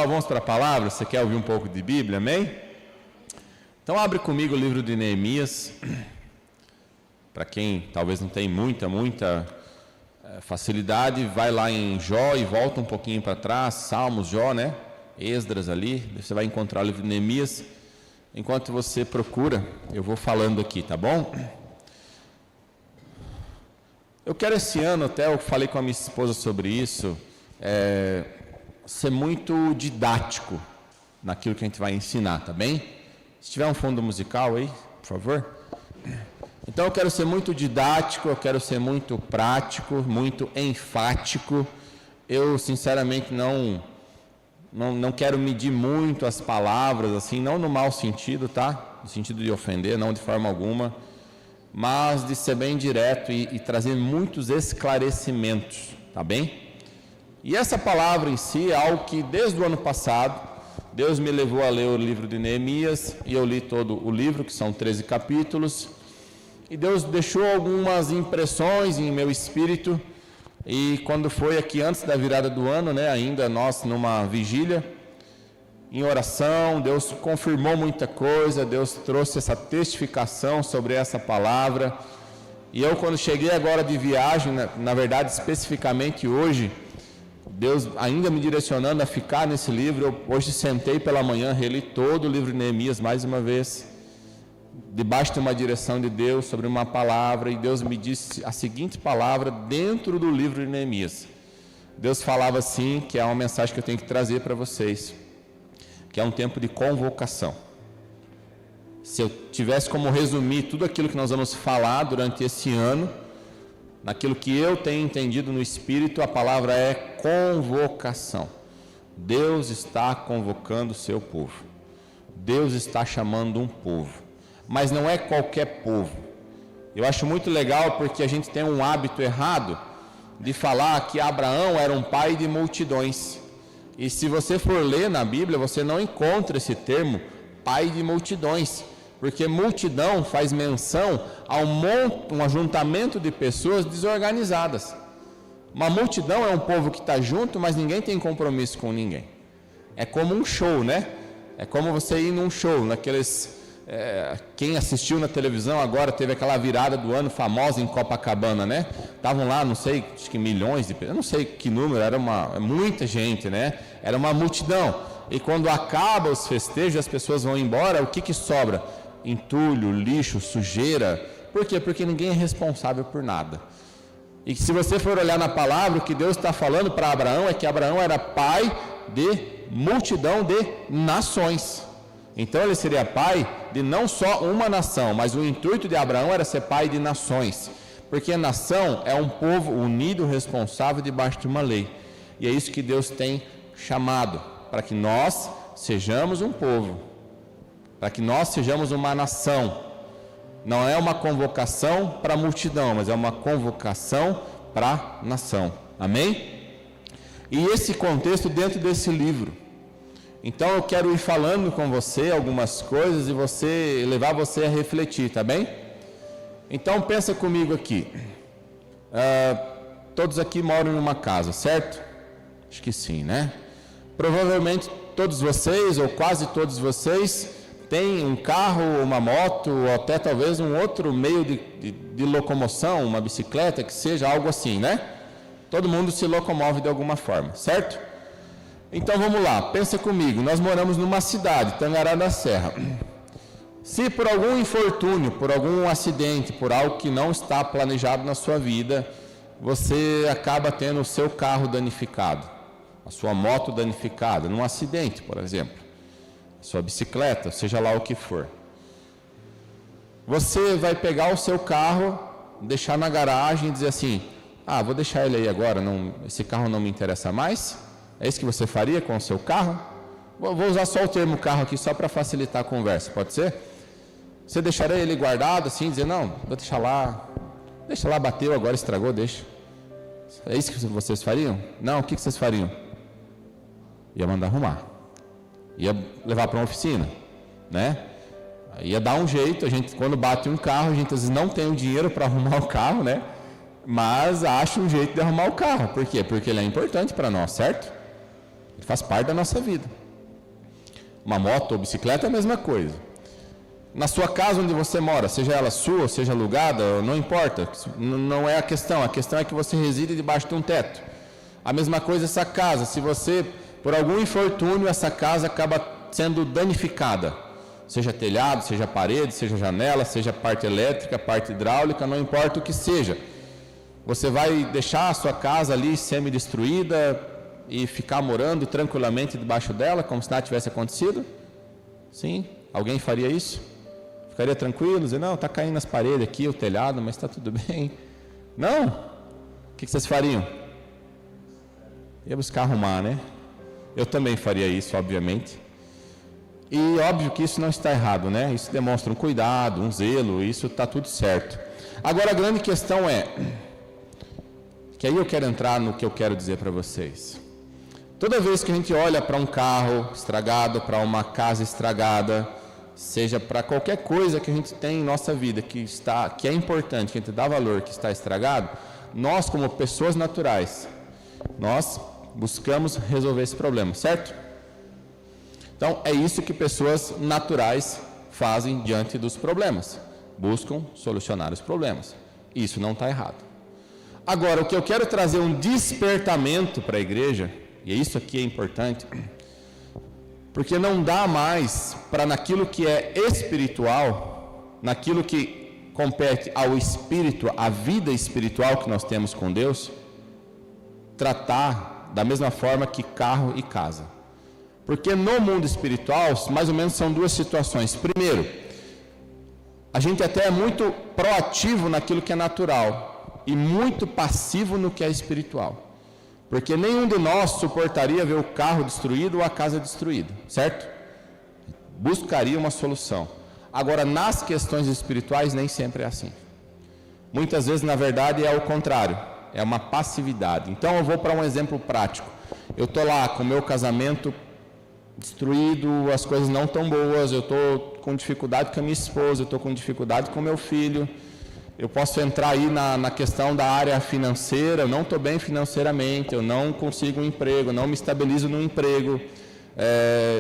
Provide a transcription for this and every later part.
pessoal, vamos para a palavra? Você quer ouvir um pouco de Bíblia, amém? Então abre comigo o livro de Neemias. Para quem talvez não tem muita facilidade, vai lá em Jó e volta um pouquinho para trás, Salmos, Jó, né? Esdras ali, você vai encontrar o livro de Neemias. Enquanto você procura, eu vou falando aqui, tá bom? Eu quero esse ano, até eu falei com a minha esposa sobre isso, ser muito didático naquilo que a gente vai ensinar, tá bem? Se tiver um fundo musical aí, por favor. Então eu quero ser muito didático, eu quero ser muito prático, muito enfático. Eu sinceramente não quero medir muito as palavras, assim, não no mau sentido, tá? No sentido de ofender, não de forma alguma, mas de ser bem direto e trazer muitos esclarecimentos, tá bem? E essa palavra em si é algo que desde o ano passado, Deus me levou a ler o livro de Neemias, e eu li todo o livro, que são 13 capítulos, e Deus deixou algumas impressões em meu espírito. E quando foi aqui antes da virada do ano, né, ainda nós numa vigília, em oração, Deus confirmou muita coisa, Deus trouxe essa testificação sobre essa palavra. E eu, quando cheguei agora de viagem, na verdade especificamente hoje, Deus ainda me direcionando a ficar nesse livro, eu hoje sentei pela manhã, reli todo o livro de Neemias mais uma vez, debaixo de uma direção de Deus sobre uma palavra, e Deus me disse a seguinte palavra dentro do livro de Neemias. Deus falava assim, que é uma mensagem que eu tenho que trazer para vocês, que é um tempo de convocação. Se eu tivesse como resumir tudo aquilo que nós vamos falar durante esse ano, naquilo que eu tenho entendido no Espírito, a palavra é convocação. Deus está convocando o seu povo. Deus está chamando um povo. Mas não é qualquer povo. Eu acho muito legal porque a gente tem um hábito errado de falar que Abraão era um pai de multidões. E se você for ler na Bíblia, você não encontra esse termo, pai de multidões, porque multidão faz menção a um ajuntamento de pessoas desorganizadas. Uma multidão é um povo que está junto, mas ninguém tem compromisso com ninguém. É como um show, né? É como você ir num show, naqueles... quem assistiu na televisão agora, teve aquela virada do ano famosa em Copacabana, né? Estavam lá, não sei, acho que milhões de pessoas, eu não sei que número, era muita gente, né? Era uma multidão. E quando acaba os festejos, as pessoas vão embora, o que sobra? Entulho, lixo, sujeira. Por quê? Porque ninguém é responsável por nada. E se você for olhar na palavra, o que Deus está falando para Abraão é que Abraão era pai de multidão de nações. Então ele seria pai de não só uma nação, mas o intuito de Abraão era ser pai de nações, porque a nação é um povo unido, responsável debaixo de uma lei, e é isso que Deus tem chamado, para que nós sejamos um povo, para que nós sejamos uma nação. Não é uma convocação para a multidão, mas é uma convocação para a nação, amém? E esse contexto dentro desse livro. Então eu quero ir falando com você algumas coisas e levar você a refletir, tá bem? Então pensa comigo aqui. Todos aqui moram em uma casa, certo? Acho que sim, né? Provavelmente todos vocês, ou quase todos vocês, têm um carro, uma moto, ou até talvez um outro meio de locomoção, uma bicicleta, que seja algo assim, né? Todo mundo se locomove de alguma forma, certo? Então vamos lá, pensa comigo, nós moramos numa cidade, Tangará da Serra. Se por algum infortúnio, por algum acidente, por algo que não está planejado na sua vida, você acaba tendo o seu carro danificado, a sua moto danificada, num acidente, por exemplo, a sua bicicleta, seja lá o que for. Você vai pegar o seu carro, deixar na garagem e dizer assim, vou deixar ele aí agora, esse carro não me interessa mais. É isso que você faria com o seu carro? Vou usar só o termo carro aqui, só para facilitar a conversa, pode ser? Você deixaria ele guardado assim, dizer, não, vou deixar lá, bateu, agora estragou, deixa. É isso que vocês fariam? Não, o que vocês fariam? Ia mandar arrumar. Ia levar para uma oficina, né? Ia dar um jeito, a gente, quando bate um carro, a gente às vezes não tem o dinheiro para arrumar o carro, né? Mas acha um jeito de arrumar o carro. Por quê? Porque ele é importante para nós, certo? Ele faz parte da nossa vida. Uma moto ou bicicleta é a mesma coisa. Na sua casa onde você mora, seja ela sua, seja alugada, não importa, não é a questão é que você reside debaixo de um teto. A mesma coisa essa casa, se você, por algum infortúnio, essa casa acaba sendo danificada, seja telhado, seja parede, seja janela, seja parte elétrica, parte hidráulica, não importa o que seja. Você vai deixar a sua casa ali semi-destruída e ficar morando tranquilamente debaixo dela, como se nada tivesse acontecido? Sim? Alguém faria isso? Ficaria tranquilo, dizer, não, está caindo as paredes aqui, o telhado, mas está tudo bem. Não? O que vocês fariam? Ia buscar arrumar, né? Eu também faria isso, obviamente. E óbvio que isso não está errado, né? Isso demonstra um cuidado, um zelo, isso está tudo certo. Agora a grande questão é, que aí eu quero entrar no que eu quero dizer para vocês. Toda vez que a gente olha para um carro estragado, para uma casa estragada, seja para qualquer coisa que a gente tem em nossa vida que é importante, que a gente dá valor, que está estragado, nós como pessoas naturais, nós buscamos resolver esse problema, certo? Então é isso que pessoas naturais fazem diante dos problemas, buscam solucionar os problemas. Isso não está errado. Agora, o que eu quero trazer um despertamento para a igreja, e isso aqui é importante, porque não dá mais para naquilo que é espiritual, naquilo que compete ao espírito, à vida espiritual que nós temos com Deus, tratar da mesma forma que carro e casa. Porque no mundo espiritual, mais ou menos são duas situações. Primeiro, a gente até é muito proativo naquilo que é natural e muito passivo no que é espiritual. Porque nenhum de nós suportaria ver o carro destruído ou a casa destruída, certo? Buscaria uma solução. Agora, nas questões espirituais, nem sempre é assim. Muitas vezes, na verdade, é o contrário, é uma passividade. Então, eu vou para um exemplo prático. Eu estou lá com o meu casamento destruído, as coisas não estão boas, eu estou com dificuldade com a minha esposa, eu estou com dificuldade com o meu filho. Eu posso entrar aí na questão da área financeira, eu não estou bem financeiramente, eu não consigo um emprego, não me estabilizo no emprego,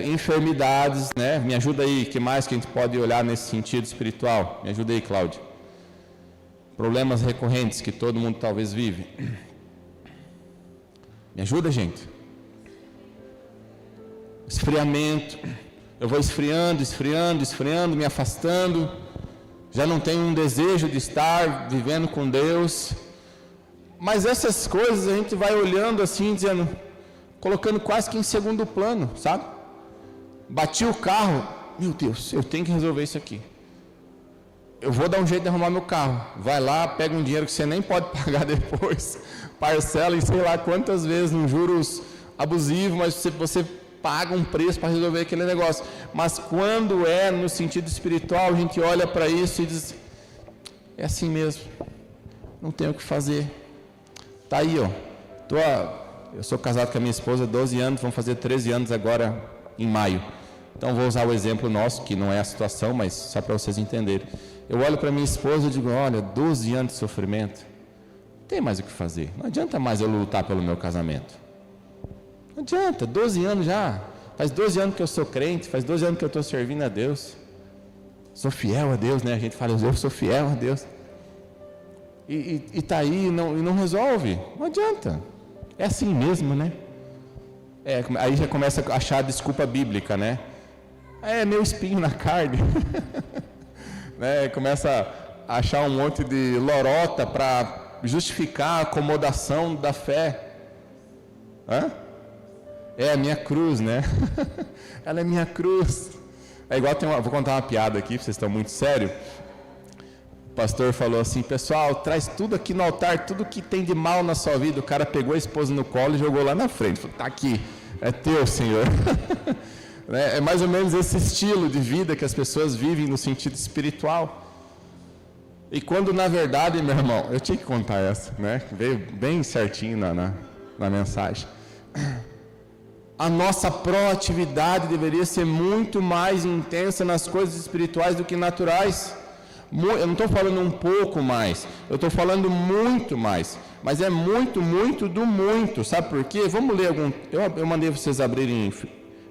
enfermidades, né? Me ajuda aí, o que mais que a gente pode olhar nesse sentido espiritual? Me ajuda aí, Cláudio. Problemas recorrentes que todo mundo talvez vive. Me ajuda, gente. Esfriamento, eu vou esfriando, me afastando. Já não tenho um desejo de estar vivendo com Deus. Mas essas coisas a gente vai olhando assim, dizendo, colocando quase que em segundo plano, sabe? Bati o carro, meu Deus, eu tenho que resolver isso aqui. Eu vou dar um jeito de arrumar meu carro. Vai lá, pega um dinheiro que você nem pode pagar depois, parcela em sei lá quantas vezes, num juros abusivos, mas você paga um preço para resolver aquele negócio. Mas quando é no sentido espiritual, a gente olha para isso e diz, é assim mesmo, não tenho o que fazer. Tá aí, ó. Eu sou casado com a minha esposa há 12 anos, vamos fazer 13 anos agora em maio. Então vou usar o exemplo nosso, que não é a situação, mas só para vocês entenderem. Eu olho para minha esposa e digo, olha, 12 anos de sofrimento, não tem mais o que fazer. Não adianta mais eu lutar pelo meu casamento. Não adianta, 12 anos já. Faz 12 anos que eu sou crente, faz 12 anos que eu estou servindo a Deus. Sou fiel a Deus, né? A gente fala, eu sou fiel a Deus. E está aí e não resolve. Não adianta. É assim mesmo, né? Aí já começa a achar a desculpa bíblica, né? É meu espinho na carne. Né? Começa a achar um monte de lorota para justificar a acomodação da fé. Hã? É a minha cruz, né? Ela é minha cruz. É igual, vou contar uma piada aqui, vocês estão muito sérios. O pastor falou assim, pessoal, traz tudo aqui no altar, tudo que tem de mal na sua vida. O cara pegou a esposa no colo e jogou lá na frente. Falou, tá aqui, é teu, Senhor. É mais ou menos esse estilo de vida que as pessoas vivem no sentido espiritual. E quando, na verdade, meu irmão, eu tinha que contar essa, né? Veio bem certinho na mensagem. A nossa proatividade deveria ser muito mais intensa nas coisas espirituais do que naturais. Eu não estou falando um pouco mais, eu estou falando muito mais. mas é muito, muito do muito. Sabe por quê? Vamos ler algum... Eu mandei vocês abrirem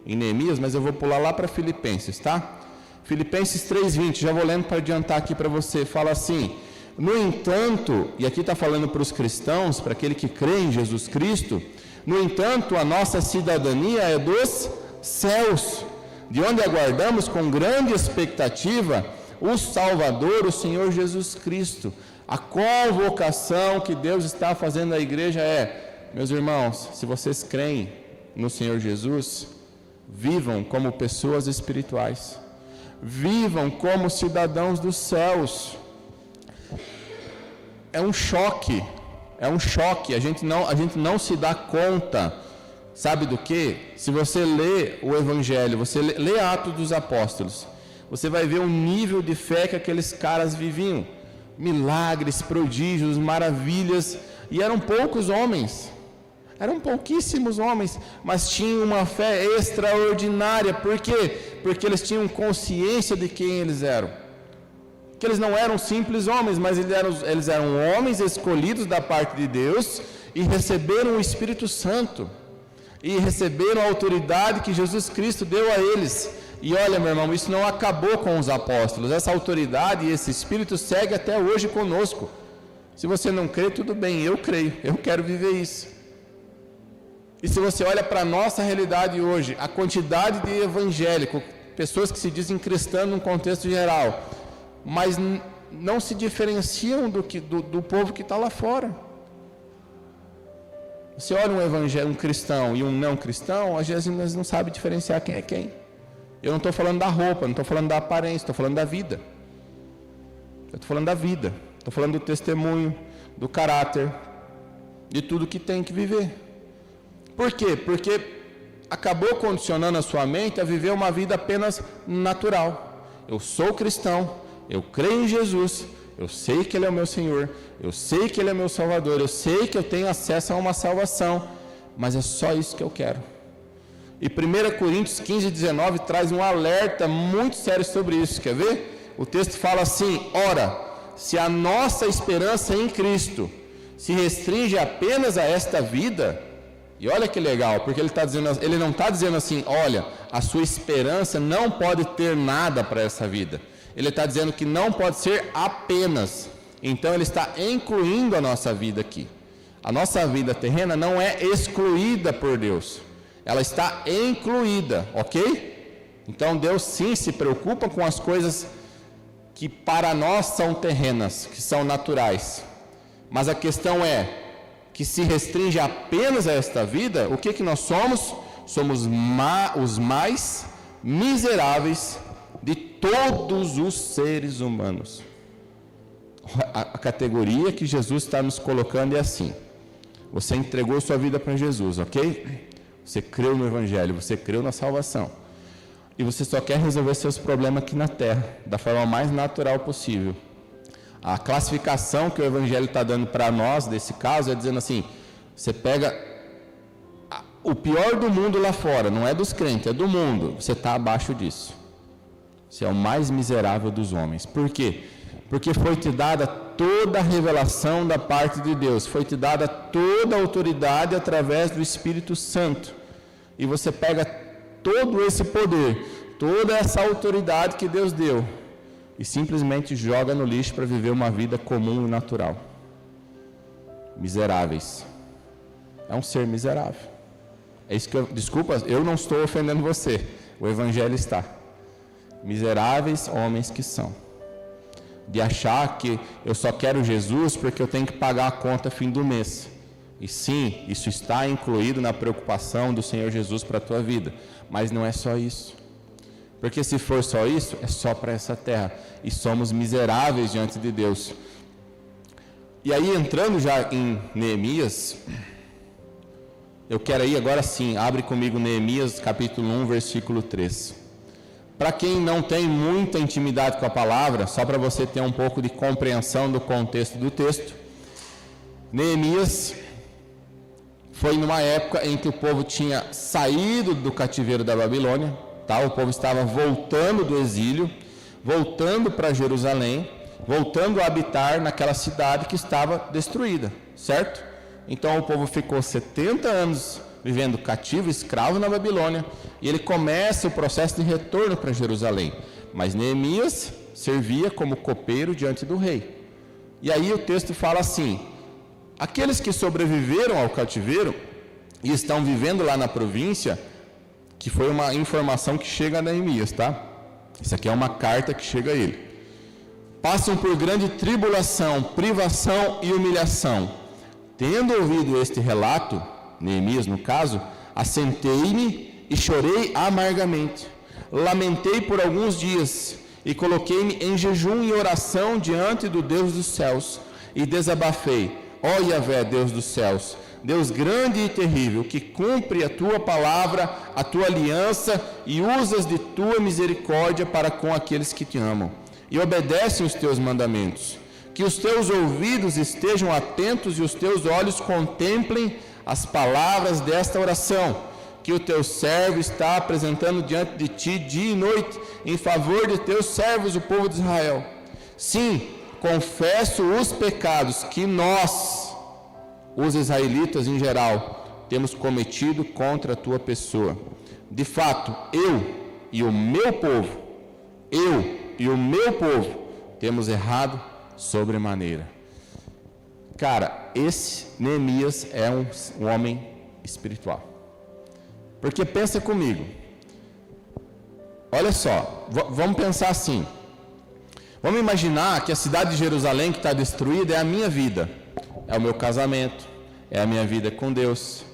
em Neemias, mas eu vou pular lá para Filipenses, tá? Filipenses 3:20, já vou lendo para adiantar aqui para você. Fala assim: no entanto, e aqui está falando para os cristãos, para aquele que crê em Jesus Cristo, no entanto, a nossa cidadania é dos céus, de onde aguardamos com grande expectativa o Salvador, o Senhor Jesus Cristo. A convocação que Deus está fazendo à igreja é: meus irmãos, se vocês creem no Senhor Jesus, vivam como pessoas espirituais, vivam como cidadãos dos céus. É um choque, a gente não se dá conta, sabe do que? Se você lê o Evangelho, você lê Atos dos Apóstolos, você vai ver o nível de fé que aqueles caras viviam, milagres, prodígios, maravilhas, e eram poucos homens, eram pouquíssimos homens, mas tinham uma fé extraordinária. Por quê? Porque eles tinham consciência de quem eles eram, que eles não eram simples homens, mas eles eram homens escolhidos da parte de Deus, e receberam o Espírito Santo, e receberam a autoridade que Jesus Cristo deu a eles. E olha, meu irmão, isso não acabou com os apóstolos, essa autoridade e esse Espírito segue até hoje conosco. Se você não crê, tudo bem, eu creio, eu quero viver isso. E se você olha para a nossa realidade hoje, a quantidade de evangélicos, pessoas que se dizem cristãs num contexto geral, mas não se diferenciam do povo que está lá fora. Você olha um cristão e um não cristão, às vezes nós não sabemos diferenciar quem é quem. Eu não estou falando da roupa, não estou falando da aparência, estou falando da vida. Eu estou falando da vida, estou falando do testemunho, do caráter, de tudo que tem que viver. Por quê? Porque acabou condicionando a sua mente a viver uma vida apenas natural. Eu sou cristão, eu creio em Jesus, eu sei que Ele é o meu Senhor, eu sei que Ele é meu Salvador, eu sei que eu tenho acesso a uma salvação, mas é só isso que eu quero. E 1 Coríntios 15:19 traz um alerta muito sério sobre isso, quer ver? O texto fala assim: ora, se a nossa esperança em Cristo se restringe apenas a esta vida, e olha que legal, porque ele não está dizendo assim: olha, a sua esperança não pode ter nada para essa vida. Ele está dizendo que não pode ser apenas. Então ele está incluindo a nossa vida aqui. A nossa vida terrena não é excluída por Deus, ela está incluída, ok? Então Deus sim se preocupa com as coisas que para nós são terrenas, que são naturais. Mas a questão é que se restringe apenas a esta vida, o que nós somos? Somos os mais miseráveis de todos os seres humanos. A categoria que Jesus está nos colocando é assim: você entregou sua vida para Jesus, ok? Você creu no Evangelho, você creu na salvação, e você só quer resolver seus problemas aqui na terra, da forma mais natural possível. A classificação que o Evangelho está dando para nós, nesse caso, é dizendo assim: você pega o pior do mundo lá fora, não é dos crentes, é do mundo, você está abaixo disso. Você é o mais miserável dos homens. Por quê? Porque foi te dada toda a revelação da parte de Deus, foi te dada toda a autoridade através do Espírito Santo, e você pega todo esse poder, toda essa autoridade que Deus deu, e simplesmente joga no lixo para viver uma vida comum e natural. Miseráveis. É um ser miserável. É isso que desculpa, eu não estou ofendendo você, o Evangelho está. Miseráveis homens que são, de achar que eu só quero Jesus porque eu tenho que pagar a conta fim do mês. E sim, isso está incluído na preocupação do Senhor Jesus para a tua vida, mas não é só isso, porque se for só isso, é só para essa terra, e somos miseráveis diante de Deus. E aí, entrando já em Neemias, eu quero ir agora sim, abre comigo Neemias capítulo 1, versículo 3. Para quem não tem muita intimidade com a palavra, só para você ter um pouco de compreensão do contexto do texto, Neemias foi numa época em que o povo tinha saído do cativeiro da Babilônia, tá? O povo estava voltando do exílio, voltando para Jerusalém, voltando a habitar naquela cidade que estava destruída, certo? Então o povo ficou 70 anos vivendo cativo, escravo na Babilônia, e ele começa o processo de retorno para Jerusalém. Mas Neemias servia como copeiro diante do rei. E aí o texto fala assim: aqueles que sobreviveram ao cativeiro e estão vivendo lá na província, que foi uma informação que chega a Neemias, tá? Isso aqui é uma carta que chega a ele. Passam por grande tribulação, privação e humilhação. Tendo ouvido este relato, Neemias no caso, assentei-me e chorei amargamente. Lamentei por alguns dias e coloquei-me em jejum e oração diante do Deus dos céus e desabafei: ó Yahvé, Deus dos céus, Deus grande e terrível, que cumpre a tua palavra, a tua aliança e usas de tua misericórdia para com aqueles que te amam e obedecem os teus mandamentos. Que os teus ouvidos estejam atentos e os teus olhos contemplem as palavras desta oração, que o teu servo está apresentando diante de ti dia e noite, em favor de teus servos, o povo de Israel. Sim, confesso os pecados que nós, os israelitas em geral, temos cometido contra a tua pessoa. De fato, eu e o meu povo temos errado sobremaneira. Cara, esse Neemias é um homem espiritual. Porque pensa comigo, olha só, vamos pensar assim, vamos imaginar que a cidade de Jerusalém que está destruída é a minha vida, é o meu casamento, é a minha vida com Deus,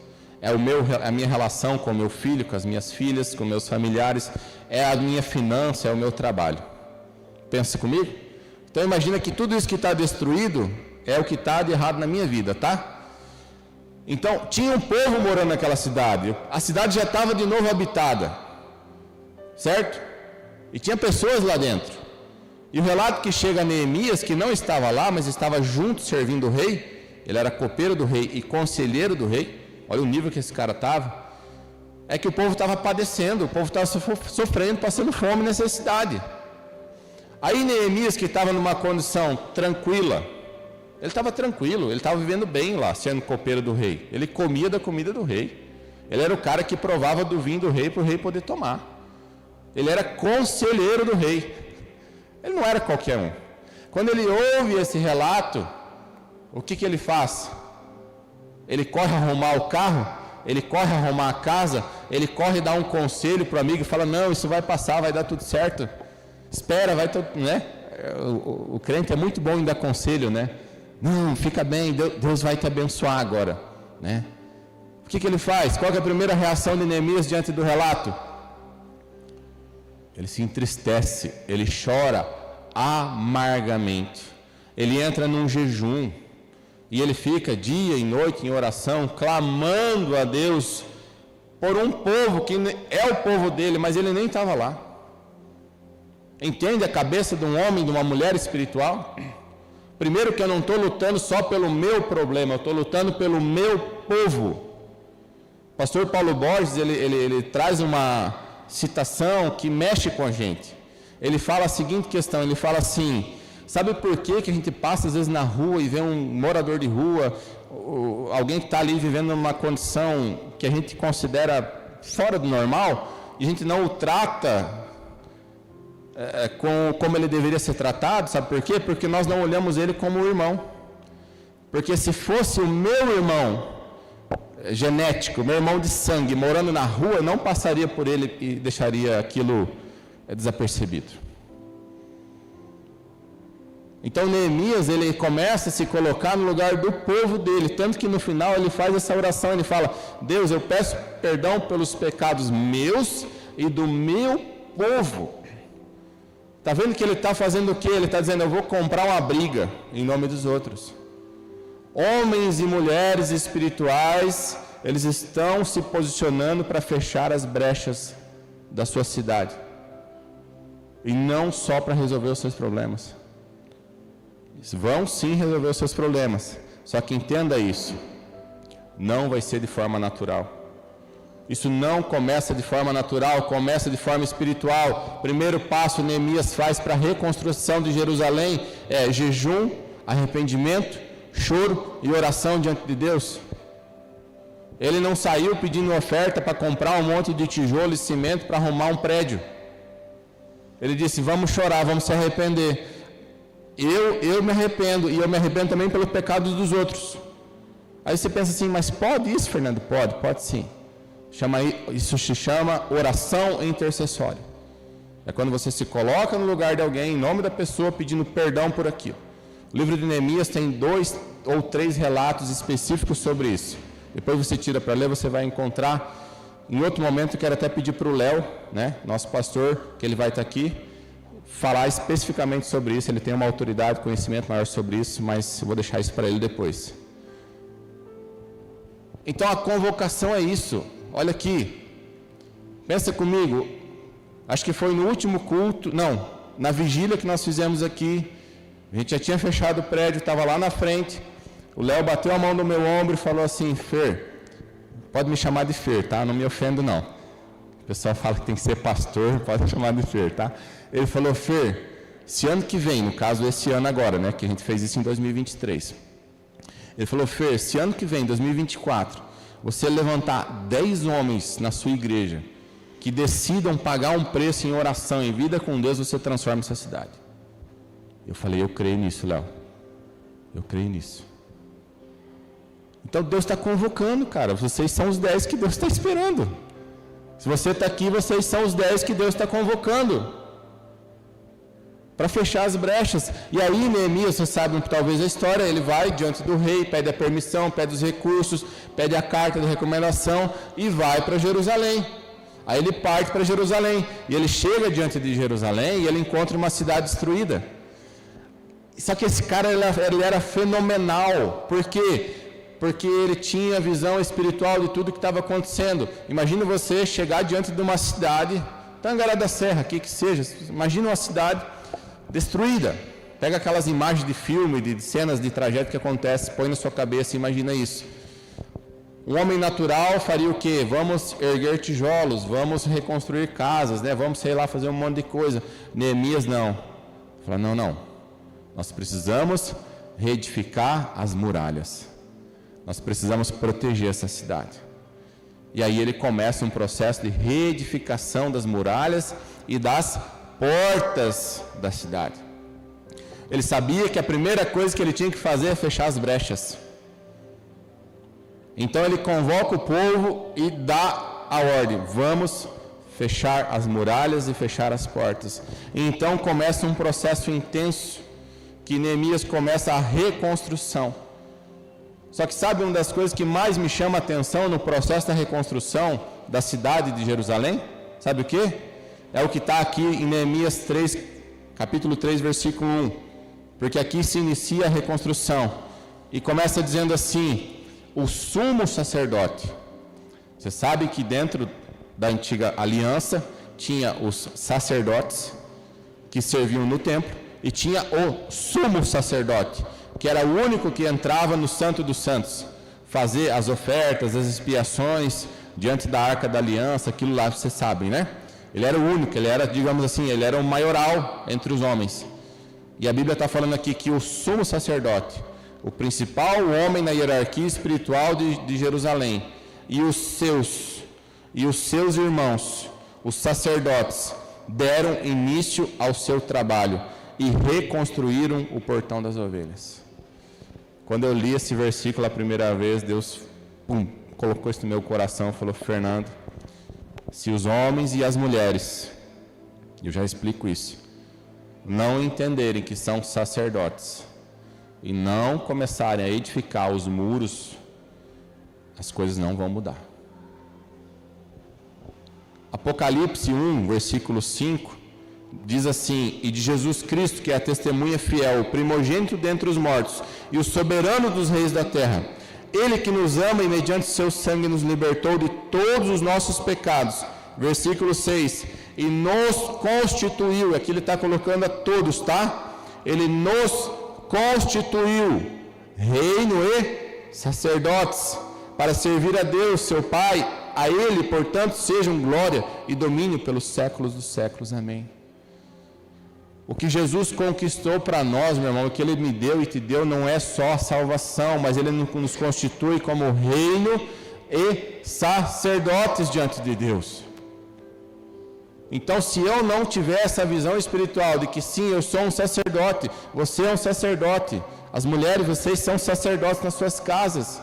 é a minha relação com o meu filho, com as minhas filhas, com meus familiares, é a minha finança, é o meu trabalho. Pensa comigo? Então imagina que tudo isso que está destruído é o que está de errado na minha vida, tá? Então, tinha um povo morando naquela cidade, a cidade já estava de novo habitada, certo? E tinha pessoas lá dentro. E o relato que chega a Neemias, que não estava lá, mas estava junto servindo o rei, ele era copeiro do rei e conselheiro do rei, olha o nível que esse cara estava, é que o povo estava padecendo, o povo estava sofrendo, passando fome e necessidade. Aí Neemias, que estava numa condição tranquila, ele estava tranquilo, ele estava vivendo bem lá, sendo copeiro do rei. Ele comia da comida do rei. Ele era o cara que provava do vinho do rei para o rei poder tomar. Ele era conselheiro do rei. Ele não era qualquer um. Quando ele ouve esse relato, o que ele faz? Ele corre arrumar o carro, ele corre arrumar a casa, ele corre dar um conselho para o amigo e fala: não, isso vai passar, vai dar tudo certo. Espera, vai tudo, né? O crente é muito bom em dar conselho, né? Não, fica bem, Deus vai te abençoar agora, né? O que ele faz? Qual é a primeira reação de Neemias diante do relato? Ele se entristece, ele chora amargamente, ele entra num jejum, e ele fica dia e noite em oração, clamando a Deus por um povo que é o povo dele, mas ele nem estava lá. Entende a cabeça de um homem, de uma mulher espiritual? Primeiro, que eu não estou lutando só pelo meu problema, eu estou lutando pelo meu povo. O pastor Paulo Borges, ele traz uma citação que mexe com a gente. Ele fala a seguinte questão, ele fala assim: sabe por que a gente passa às vezes na rua e vê um morador de rua, alguém que está ali vivendo numa condição que a gente considera fora do normal, e a gente não o trata como ele deveria ser tratado? Sabe por quê? Porque nós não olhamos ele como um irmão. Porque se fosse o meu irmão genético, meu irmão de sangue, morando na rua, eu não passaria por ele e deixaria aquilo desapercebido. Então Neemias, ele começa a se colocar no lugar do povo dele, tanto que no final ele faz essa oração, ele fala: Deus, eu peço perdão pelos pecados meus e do meu povo. Está vendo que ele está fazendo o quê? Ele está dizendo: eu vou comprar uma briga em nome dos outros. Homens e mulheres espirituais, eles estão se posicionando para fechar as brechas da sua cidade. E não só para resolver os seus problemas. Eles vão sim resolver os seus problemas. Só que entenda isso, não vai ser de forma natural. Isso não começa de forma natural, começa de forma espiritual. Primeiro passo Neemias faz para a reconstrução de Jerusalém é jejum, arrependimento, choro e oração diante de Deus. Ele não saiu pedindo oferta para comprar um monte de tijolo e cimento para arrumar um prédio. Ele disse, vamos chorar, vamos se arrepender. Eu me arrependo, e eu me arrependo também pelos pecados dos outros. Aí você pensa assim, mas pode isso, Fernando? Pode sim. Isso se chama oração intercessória. É quando você se coloca no lugar de alguém, em nome da pessoa, pedindo perdão por aquilo. O livro de Neemias tem 2 ou 3 relatos específicos sobre isso. Depois você tira para ler, você vai encontrar. Em outro momento, eu quero até pedir para o Léo, né, nosso pastor, que ele vai estar aqui, falar especificamente sobre isso. Ele tem uma autoridade, conhecimento maior sobre isso, mas eu vou deixar isso para ele depois. Então a convocação é isso. Olha aqui, pensa comigo, acho que foi no último culto, não, na vigília que nós fizemos aqui, a gente já tinha fechado o prédio, estava lá na frente, o Léo bateu a mão no meu ombro e falou assim, Fer, pode me chamar de Fer, tá? Não me ofendo não. O pessoal fala que tem que ser pastor, pode me chamar de Fer, tá? Ele falou, Fer, se ano que vem, no caso esse ano agora, né, que a gente fez isso em 2023. Ele falou, Fer, se ano que vem, 2024, você levantar 10 homens na sua igreja que decidam pagar um preço em oração, em vida com Deus, você transforma essa cidade. Eu falei, eu creio nisso, Léo. Eu creio nisso. Então Deus está convocando, cara. Vocês são os 10 que Deus está esperando. Se você está aqui, vocês são os 10 que Deus está convocando para fechar as brechas. E aí Neemias, você sabe talvez a história, ele vai diante do rei, pede a permissão, pede os recursos, pede a carta de recomendação e vai para Jerusalém. Aí ele parte para Jerusalém, e ele chega diante de Jerusalém e ele encontra uma cidade destruída. Só que esse cara ele era fenomenal. Por quê? Porque ele tinha visão espiritual de tudo que estava acontecendo. Imagina você chegar diante de uma cidade, Tangará da Serra, que seja, imagina uma cidade destruída. Pega aquelas imagens de filme, de cenas de trajeto que acontece, põe na sua cabeça e imagina isso. Um homem natural faria o quê? Vamos erguer tijolos, vamos reconstruir casas, né? Vamos, sei lá, fazer um monte de coisa. Neemias não. Fala, não. Nós precisamos reedificar as muralhas. Nós precisamos proteger essa cidade. E aí ele começa um processo de reedificação das muralhas e das portas da cidade. Ele sabia que a primeira coisa que ele tinha que fazer é fechar as brechas. Então ele convoca o povo e dá a ordem: vamos fechar as muralhas e fechar as portas. E então começa um processo intenso, que Neemias começa a reconstrução. Só que sabe uma das coisas que mais me chama a atenção no processo da reconstrução da cidade de Jerusalém? Sabe o quê? É o que está aqui em Neemias 3, capítulo 3, versículo 1. Porque aqui se inicia a reconstrução. E começa dizendo assim: o sumo sacerdote. Você sabe que dentro da antiga aliança tinha os sacerdotes que serviam no templo e tinha o sumo sacerdote, que era o único que entrava no Santo dos Santos, fazer as ofertas, as expiações diante da Arca da Aliança, aquilo lá vocês sabem, né? Ele era o único, ele era, digamos assim, ele era o maioral entre os homens. E a Bíblia está falando aqui que o sumo sacerdote, o principal homem na hierarquia espiritual de Jerusalém, e os seus irmãos, os sacerdotes, deram início ao seu trabalho e reconstruíram o portão das ovelhas. Quando eu li esse versículo a primeira vez, Deus colocou isso no meu coração e falou: Fernando, se os homens e as mulheres, eu já explico isso, não entenderem que são sacerdotes e não começarem a edificar os muros, as coisas não vão mudar. Apocalipse 1, versículo 5, diz assim: e de Jesus Cristo, que é a testemunha fiel, o primogênito dentre os mortos e o soberano dos reis da terra, ele que nos ama e mediante seu sangue nos libertou de todos os nossos pecados. Versículo 6, e nos constituiu, aqui ele está colocando a todos, tá? Ele nos constituiu reino e sacerdotes para servir a Deus, seu Pai. A Ele, portanto, sejam glória e domínio pelos séculos dos séculos. Amém. O que Jesus conquistou para nós, meu irmão, o que Ele me deu e te deu, não é só a salvação, mas Ele nos constitui como reino e sacerdotes diante de Deus. Então, se eu não tiver essa visão espiritual de que sim, eu sou um sacerdote, você é um sacerdote, as mulheres, vocês são sacerdotes nas suas casas,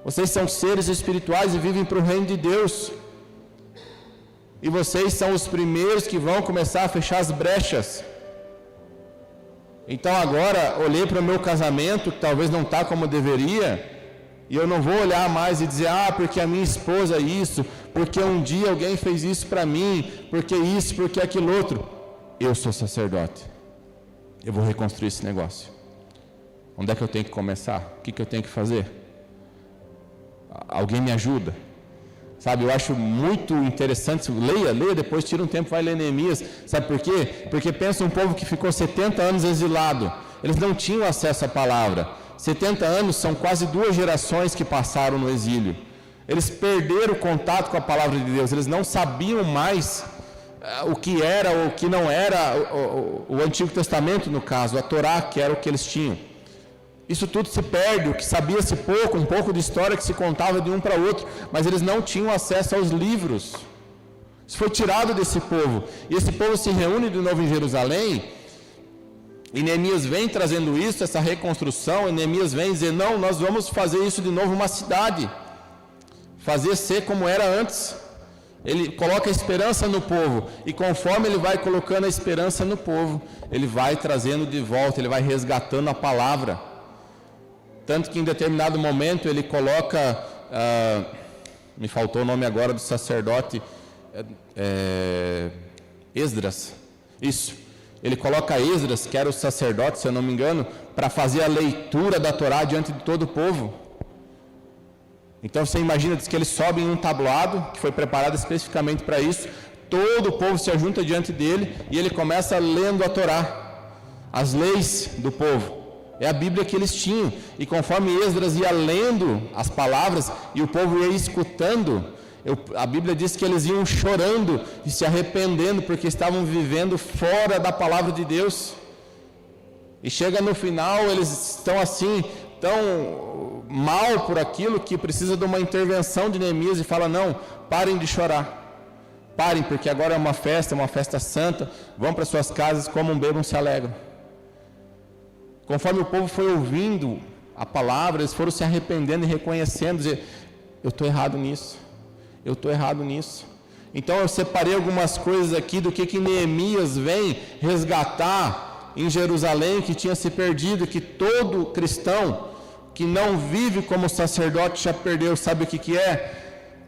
vocês são seres espirituais e vivem para o reino de Deus, e vocês são os primeiros que vão começar a fechar as brechas. Então agora, olhei para o meu casamento, que talvez não está como deveria, e eu não vou olhar mais e dizer, porque a minha esposa é isso, porque um dia alguém fez isso para mim, porque isso, porque aquilo outro. Eu sou sacerdote. Eu vou reconstruir esse negócio. Onde é que eu tenho que começar? O que eu tenho que fazer? Alguém me ajuda? Sabe, eu acho muito interessante, leia depois, tira um tempo, vai ler Neemias. Sabe por quê? Porque pensa um povo que ficou 70 anos exilado. Eles não tinham acesso à palavra. 70 anos são quase 2 gerações que passaram no exílio. Eles perderam o contato com a palavra de Deus. Eles não sabiam mais o que era ou o que não era o Antigo Testamento, no caso, a Torá, que era o que eles tinham. Isso tudo se perde, o que sabia-se pouco, um pouco de história que se contava de um para outro, mas eles não tinham acesso aos livros. Isso foi tirado desse povo. E esse povo se reúne de novo em Jerusalém, e Neemias vem trazendo isso, essa reconstrução, e Neemias vem dizer, não, nós vamos fazer isso de novo uma cidade, fazer ser como era antes. Ele coloca a esperança no povo, e conforme ele vai colocando a esperança no povo, ele vai trazendo de volta, ele vai resgatando a palavra. Tanto que em determinado momento ele coloca, me faltou o nome agora do sacerdote, Esdras, isso. Ele coloca Esdras, que era o sacerdote, se eu não me engano, para fazer a leitura da Torá diante de todo o povo. Então você imagina, diz que ele sobe em um tabuado, que foi preparado especificamente para isso, todo o povo se ajunta diante dele, e ele começa lendo a Torá, as leis do povo. É a Bíblia que eles tinham, e conforme Esdras ia lendo as palavras, e o povo ia escutando, a Bíblia diz que eles iam chorando e se arrependendo, porque estavam vivendo fora da palavra de Deus. E chega no final, eles estão assim, tão mal por aquilo, que precisa de uma intervenção de Neemias, e fala, não, parem de chorar, parem, porque agora é uma festa santa, vão para suas casas, comam, bebam, se alegram. Conforme o povo foi ouvindo a palavra, eles foram se arrependendo e reconhecendo, dizer, eu estou errado nisso, eu estou errado nisso. Então eu separei algumas coisas aqui do que Neemias vem resgatar em Jerusalém, que tinha se perdido, que todo cristão que não vive como sacerdote já perdeu. Sabe o que é?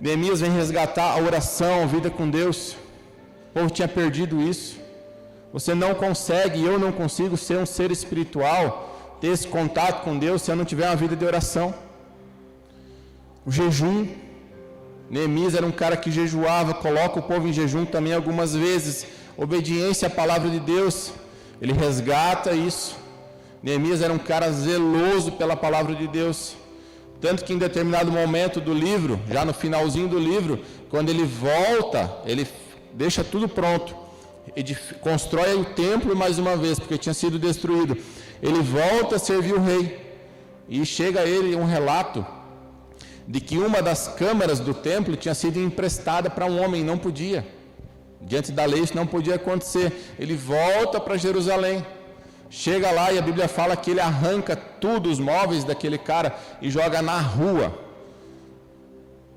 Neemias vem resgatar a oração, a vida com Deus. O povo tinha perdido isso. Você não consegue, eu não consigo ser um ser espiritual, ter esse contato com Deus, se eu não tiver uma vida de oração. O jejum. Neemias era um cara que jejuava, coloca o povo em jejum também algumas vezes. Obediência à palavra de Deus, ele resgata isso. Neemias era um cara zeloso pela palavra de Deus. Tanto que em determinado momento do livro, já no finalzinho do livro, quando ele volta, ele deixa tudo pronto. Constrói o templo mais uma vez, porque tinha sido destruído. Ele volta a servir o rei. E chega a ele um relato de que uma das câmaras do templo tinha sido emprestada para um homem, não podia. Diante da lei isso não podia acontecer. Ele volta para Jerusalém, chega lá e a Bíblia fala que ele arranca tudo, os móveis daquele cara, e joga na rua.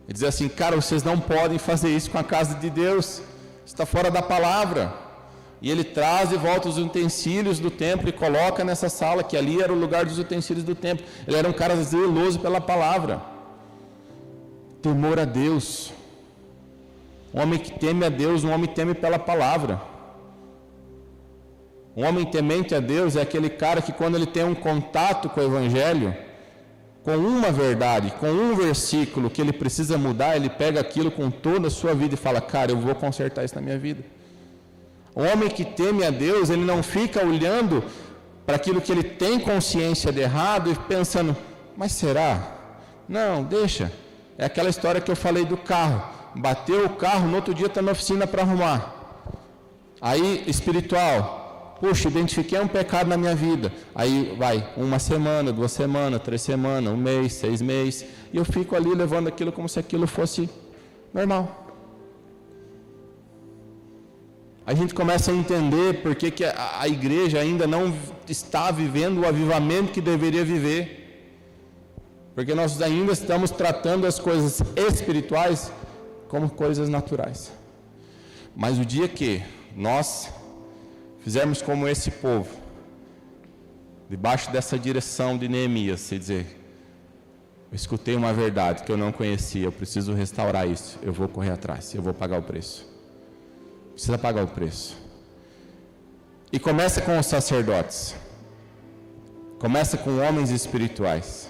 Ele diz assim, cara, vocês não podem fazer isso com a casa de Deus, está fora da palavra. E ele traz e volta os utensílios do templo e coloca nessa sala, que ali era o lugar dos utensílios do templo. Ele era um cara zeloso pela palavra. Temor a Deus. Um homem que teme a Deus, um homem que teme pela palavra. Um homem temente a Deus é aquele cara que, quando ele tem um contato com o Evangelho, com uma verdade, com um versículo que ele precisa mudar, ele pega aquilo com toda a sua vida e fala, cara, eu vou consertar isso na minha vida. O homem que teme a Deus, ele não fica olhando para aquilo que ele tem consciência de errado e pensando, mas será? Não, deixa. É aquela história que eu falei do carro. Bateu o carro, no outro dia está na oficina para arrumar. Aí, espiritual, puxa, identifiquei um pecado na minha vida. Aí vai, 1 semana, 2 semanas, 3 semanas, 1 mês, 6 meses. E eu fico ali levando aquilo como se aquilo fosse normal. A gente começa a entender por que a igreja ainda não está vivendo o avivamento que deveria viver. Porque nós ainda estamos tratando as coisas espirituais como coisas naturais. Mas o dia que nós fizermos como esse povo, debaixo dessa direção de Neemias, se dizer, eu escutei uma verdade que eu não conhecia, eu preciso restaurar isso, eu vou correr atrás, eu vou pagar o preço. Precisa pagar o preço. E começa com os sacerdotes. Começa com homens espirituais.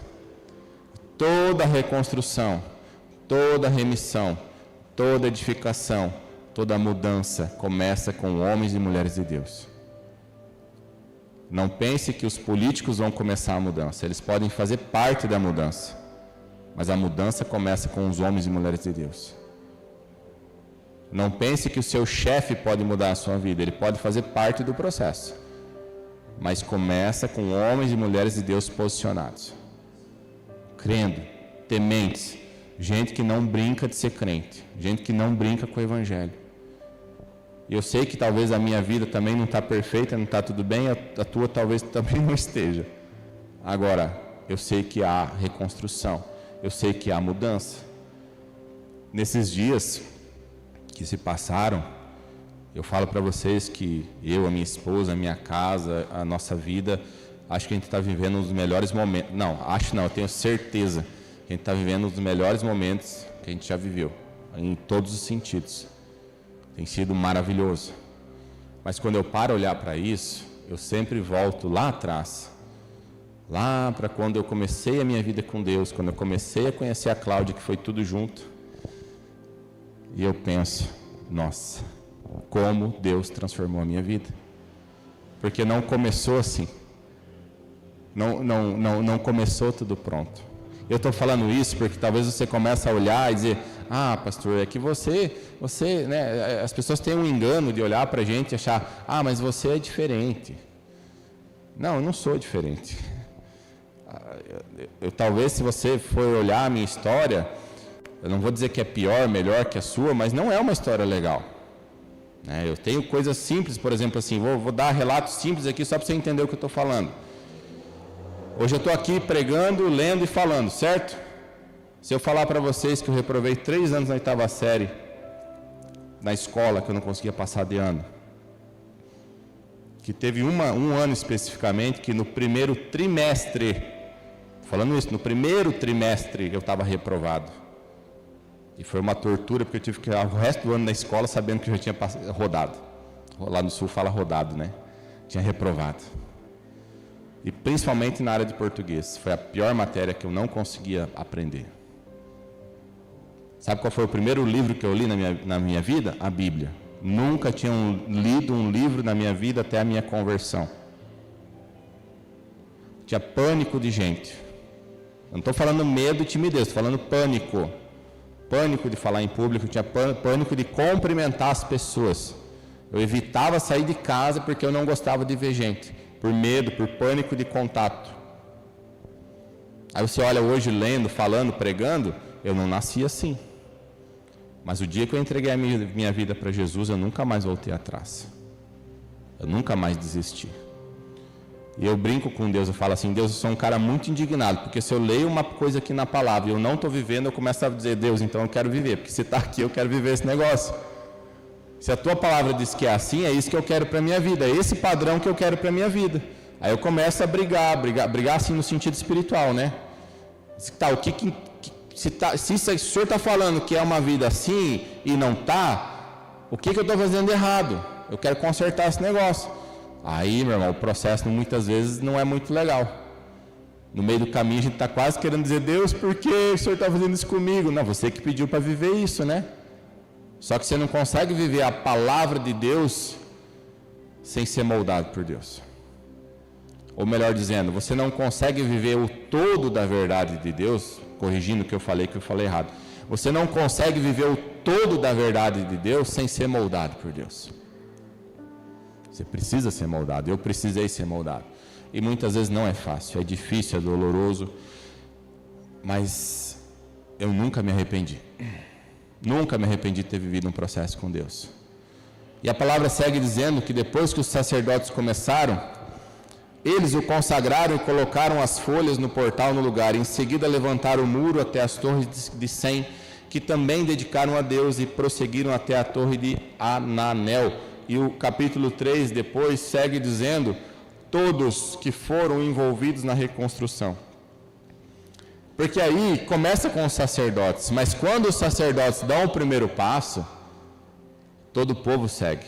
Toda reconstrução, toda remissão, toda edificação, toda mudança começa com homens e mulheres de Deus. Não pense que os políticos vão começar a mudança. Eles podem fazer parte da mudança. Mas a mudança começa com os homens e mulheres de Deus. Não pense que o seu chefe pode mudar a sua vida. Ele pode fazer parte do processo. Mas começa com homens e mulheres de Deus posicionados. Crendo, tementes. Gente que não brinca de ser crente. Gente que não brinca com o Evangelho. E eu sei que talvez a minha vida também não está perfeita, não está tudo bem, a tua talvez também não esteja. Agora, eu sei que há reconstrução, eu sei que há mudança. Nesses dias que se passaram, eu falo para vocês que eu, a minha esposa, a minha casa, a nossa vida, acho que a gente está vivendo um dos melhores momentos. Não, eu tenho certeza que a gente está vivendo um dos melhores momentos que a gente já viveu, em todos os sentidos. Tem sido maravilhoso. Mas quando eu paro a olhar para isso, eu sempre volto lá atrás. Lá para quando eu comecei a minha vida com Deus, quando eu comecei a conhecer a Cláudia, que foi tudo junto. E eu penso, nossa, como Deus transformou a minha vida. Porque não começou assim. Não começou tudo pronto. Eu estou falando isso porque talvez você comece a olhar e dizer, pastor, é que você, né, as pessoas têm um engano de olhar para a gente e achar, mas você é diferente. Não, eu não sou diferente. Talvez se você for olhar a minha história, eu não vou dizer que é pior, melhor que a sua, mas não é uma história legal. Eu tenho coisas simples, por exemplo, assim, vou dar relatos simples aqui só para você entender o que eu estou falando. Hoje eu estou aqui pregando, lendo e falando, certo? Se eu falar para vocês que eu reprovei 3 anos na 8ª série, na escola, que eu não conseguia passar de ano, que teve um ano especificamente, que no primeiro trimestre, falando isso, no primeiro trimestre eu estava reprovado. E foi uma tortura, porque eu tive que ir o resto do ano na escola sabendo que eu já tinha rodado. Lá no sul fala rodado, né? Tinha reprovado. E principalmente na área de português. Foi a pior matéria que eu não conseguia aprender. Sabe qual foi o primeiro livro que eu li na minha vida? A Bíblia. Nunca tinha lido um livro na minha vida até a minha conversão. Tinha pânico de gente. Eu não estou falando medo e timidez, estou falando pânico. Pânico de falar em público, tinha pânico de cumprimentar as pessoas. Eu evitava sair de casa porque eu não gostava de ver gente. Por medo, por pânico de contato. Aí você olha hoje lendo, falando, pregando, eu não nasci assim. Mas o dia que eu entreguei a minha vida para Jesus, eu nunca mais voltei atrás. Eu nunca mais desisti. E eu brinco com Deus, eu falo assim, Deus, eu sou um cara muito indignado, porque se eu leio uma coisa aqui na palavra e eu não estou vivendo, eu começo a dizer, Deus, então eu quero viver, porque se está aqui eu quero viver esse negócio. Se a tua palavra diz que é assim, é isso que eu quero para a minha vida, é esse padrão que eu quero para a minha vida. Aí eu começo a brigar assim no sentido espiritual, né? Se o senhor está falando que é uma vida assim e não está, o que eu estou fazendo errado? Eu quero consertar esse negócio. Aí, meu irmão, o processo muitas vezes não é muito legal. No meio do caminho a gente está quase querendo dizer, Deus, por que o senhor está fazendo isso comigo? Não, você que pediu para viver isso, né? Só que você não consegue viver a palavra de Deus sem ser moldado por Deus. Ou melhor dizendo, você não consegue viver o todo da verdade de Deus, corrigindo o que eu falei errado. Você não consegue viver o todo da verdade de Deus sem ser moldado por Deus. Você precisa ser moldado, eu precisei ser moldado. E muitas vezes não é fácil, é difícil, é doloroso, mas eu nunca me arrependi. Nunca me arrependi de ter vivido um processo com Deus. E a palavra segue dizendo que depois que os sacerdotes começaram, eles o consagraram e colocaram as folhas no portal no lugar. Em seguida levantaram o muro até as torres de Sem, que também dedicaram a Deus, e prosseguiram até a torre de Ananel. E o capítulo 3 depois segue dizendo todos que foram envolvidos na reconstrução. Porque aí começa com os sacerdotes, mas quando os sacerdotes dão o primeiro passo, todo o povo segue.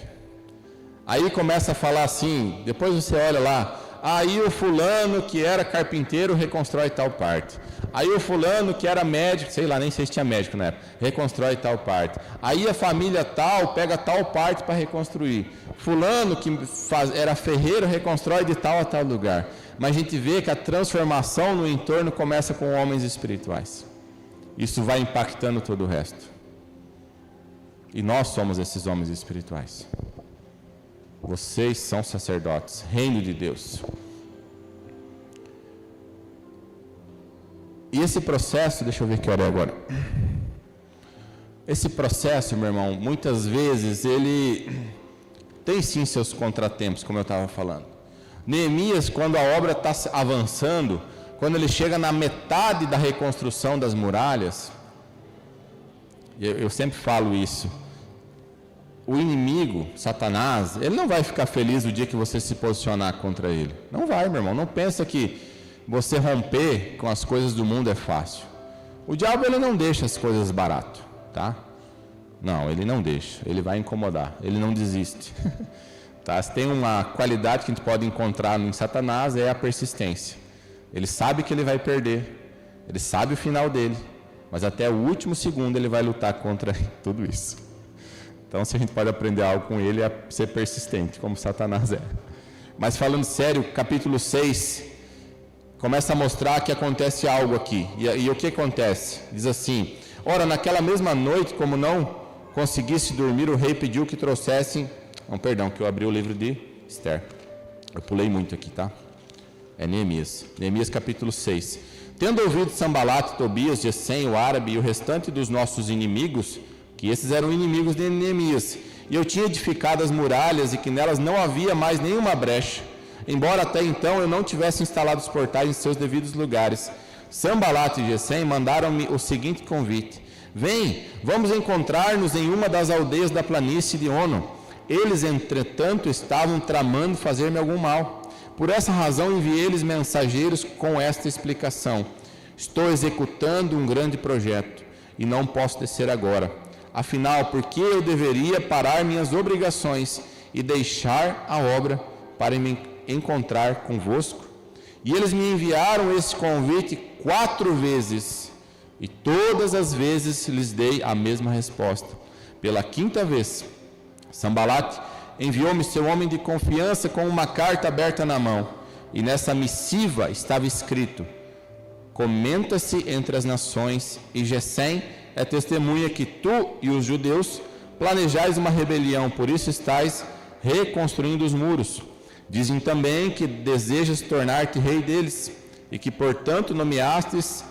Aí começa a falar assim, depois você olha lá, aí o fulano que era carpinteiro reconstrói tal parte. Aí o fulano que era médico, sei lá, nem sei se tinha médico na época, reconstrói tal parte. Aí a família tal pega tal parte para reconstruir. Fulano que era ferreiro reconstrói de tal a tal lugar. Mas a gente vê que a transformação no entorno começa com homens espirituais. Isso vai impactando todo o resto. E nós somos esses homens espirituais. Vocês são sacerdotes, reino de Deus. E esse processo, deixa eu ver que hora é agora. Esse processo, meu irmão, muitas vezes ele tem sim seus contratempos, como eu estava falando. Neemias, quando a obra está avançando, quando ele chega na metade da reconstrução das muralhas, eu sempre falo isso, o inimigo, Satanás, ele não vai ficar feliz o dia que você se posicionar contra ele. Não vai, meu irmão. Não pensa que você romper com as coisas do mundo é fácil. O diabo, ele não deixa as coisas barato, tá? Não, ele não deixa. Ele vai incomodar. Ele não desiste. Tá? Se tem uma qualidade que a gente pode encontrar em Satanás, é a persistência. Ele sabe que ele vai perder. Ele sabe o final dele. Mas até o último segundo ele vai lutar contra tudo isso. Então, se a gente pode aprender algo com ele, é ser persistente, como Satanás é. Mas falando sério, capítulo 6 começa a mostrar que acontece algo aqui. E o que acontece? Diz assim: ora, naquela mesma noite, como não conseguisse dormir, o rei pediu que trouxessem... que eu abri o livro de Esther. Eu pulei muito aqui, tá? É Neemias. Neemias capítulo 6. Tendo ouvido Sambalate, Tobias, Gesem, o árabe e o restante dos nossos inimigos, que esses eram inimigos de Neemias, e eu tinha edificado as muralhas e que nelas não havia mais nenhuma brecha, embora até então eu não tivesse instalado os portais em seus devidos lugares. Sambalate e Gesem mandaram-me o seguinte convite: vem, vamos encontrar-nos em uma das aldeias da planície de Ono. Eles, entretanto, estavam tramando fazer-me algum mal. Por essa razão enviei-lhes mensageiros com esta explicação: estou executando um grande projeto e não posso descer agora. Afinal, por que eu deveria parar minhas obrigações e deixar a obra para me encontrar convosco? E eles me enviaram esse convite 4 vezes, e todas as vezes lhes dei a mesma resposta. Pela 5ª vez, Sambalate enviou-me seu homem de confiança com uma carta aberta na mão, e nessa missiva estava escrito: comenta-se entre as nações, e Gesem é testemunha que tu e os judeus planejais uma rebelião, por isso estais reconstruindo os muros. Dizem também que desejas tornar-te rei deles, e que portanto nomeastes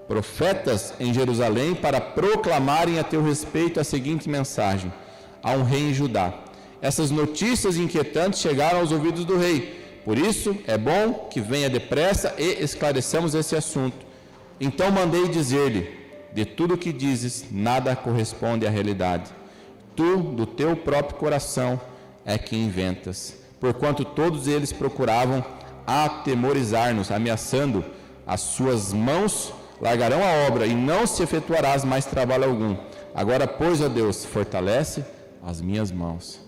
profetas em Jerusalém para proclamarem a teu respeito a seguinte mensagem: há um rei em Judá. Essas notícias inquietantes chegaram aos ouvidos do rei, por isso é bom que venha depressa e esclareçamos esse assunto. Então mandei dizer-lhe: de tudo o que dizes, nada corresponde à realidade. Tu, do teu próprio coração, é que inventas. Porquanto todos eles procuravam atemorizar-nos, ameaçando: as suas mãos largarão a obra e não se efetuarás mais trabalho algum. Agora, pois, ó Deus, fortalece as minhas mãos.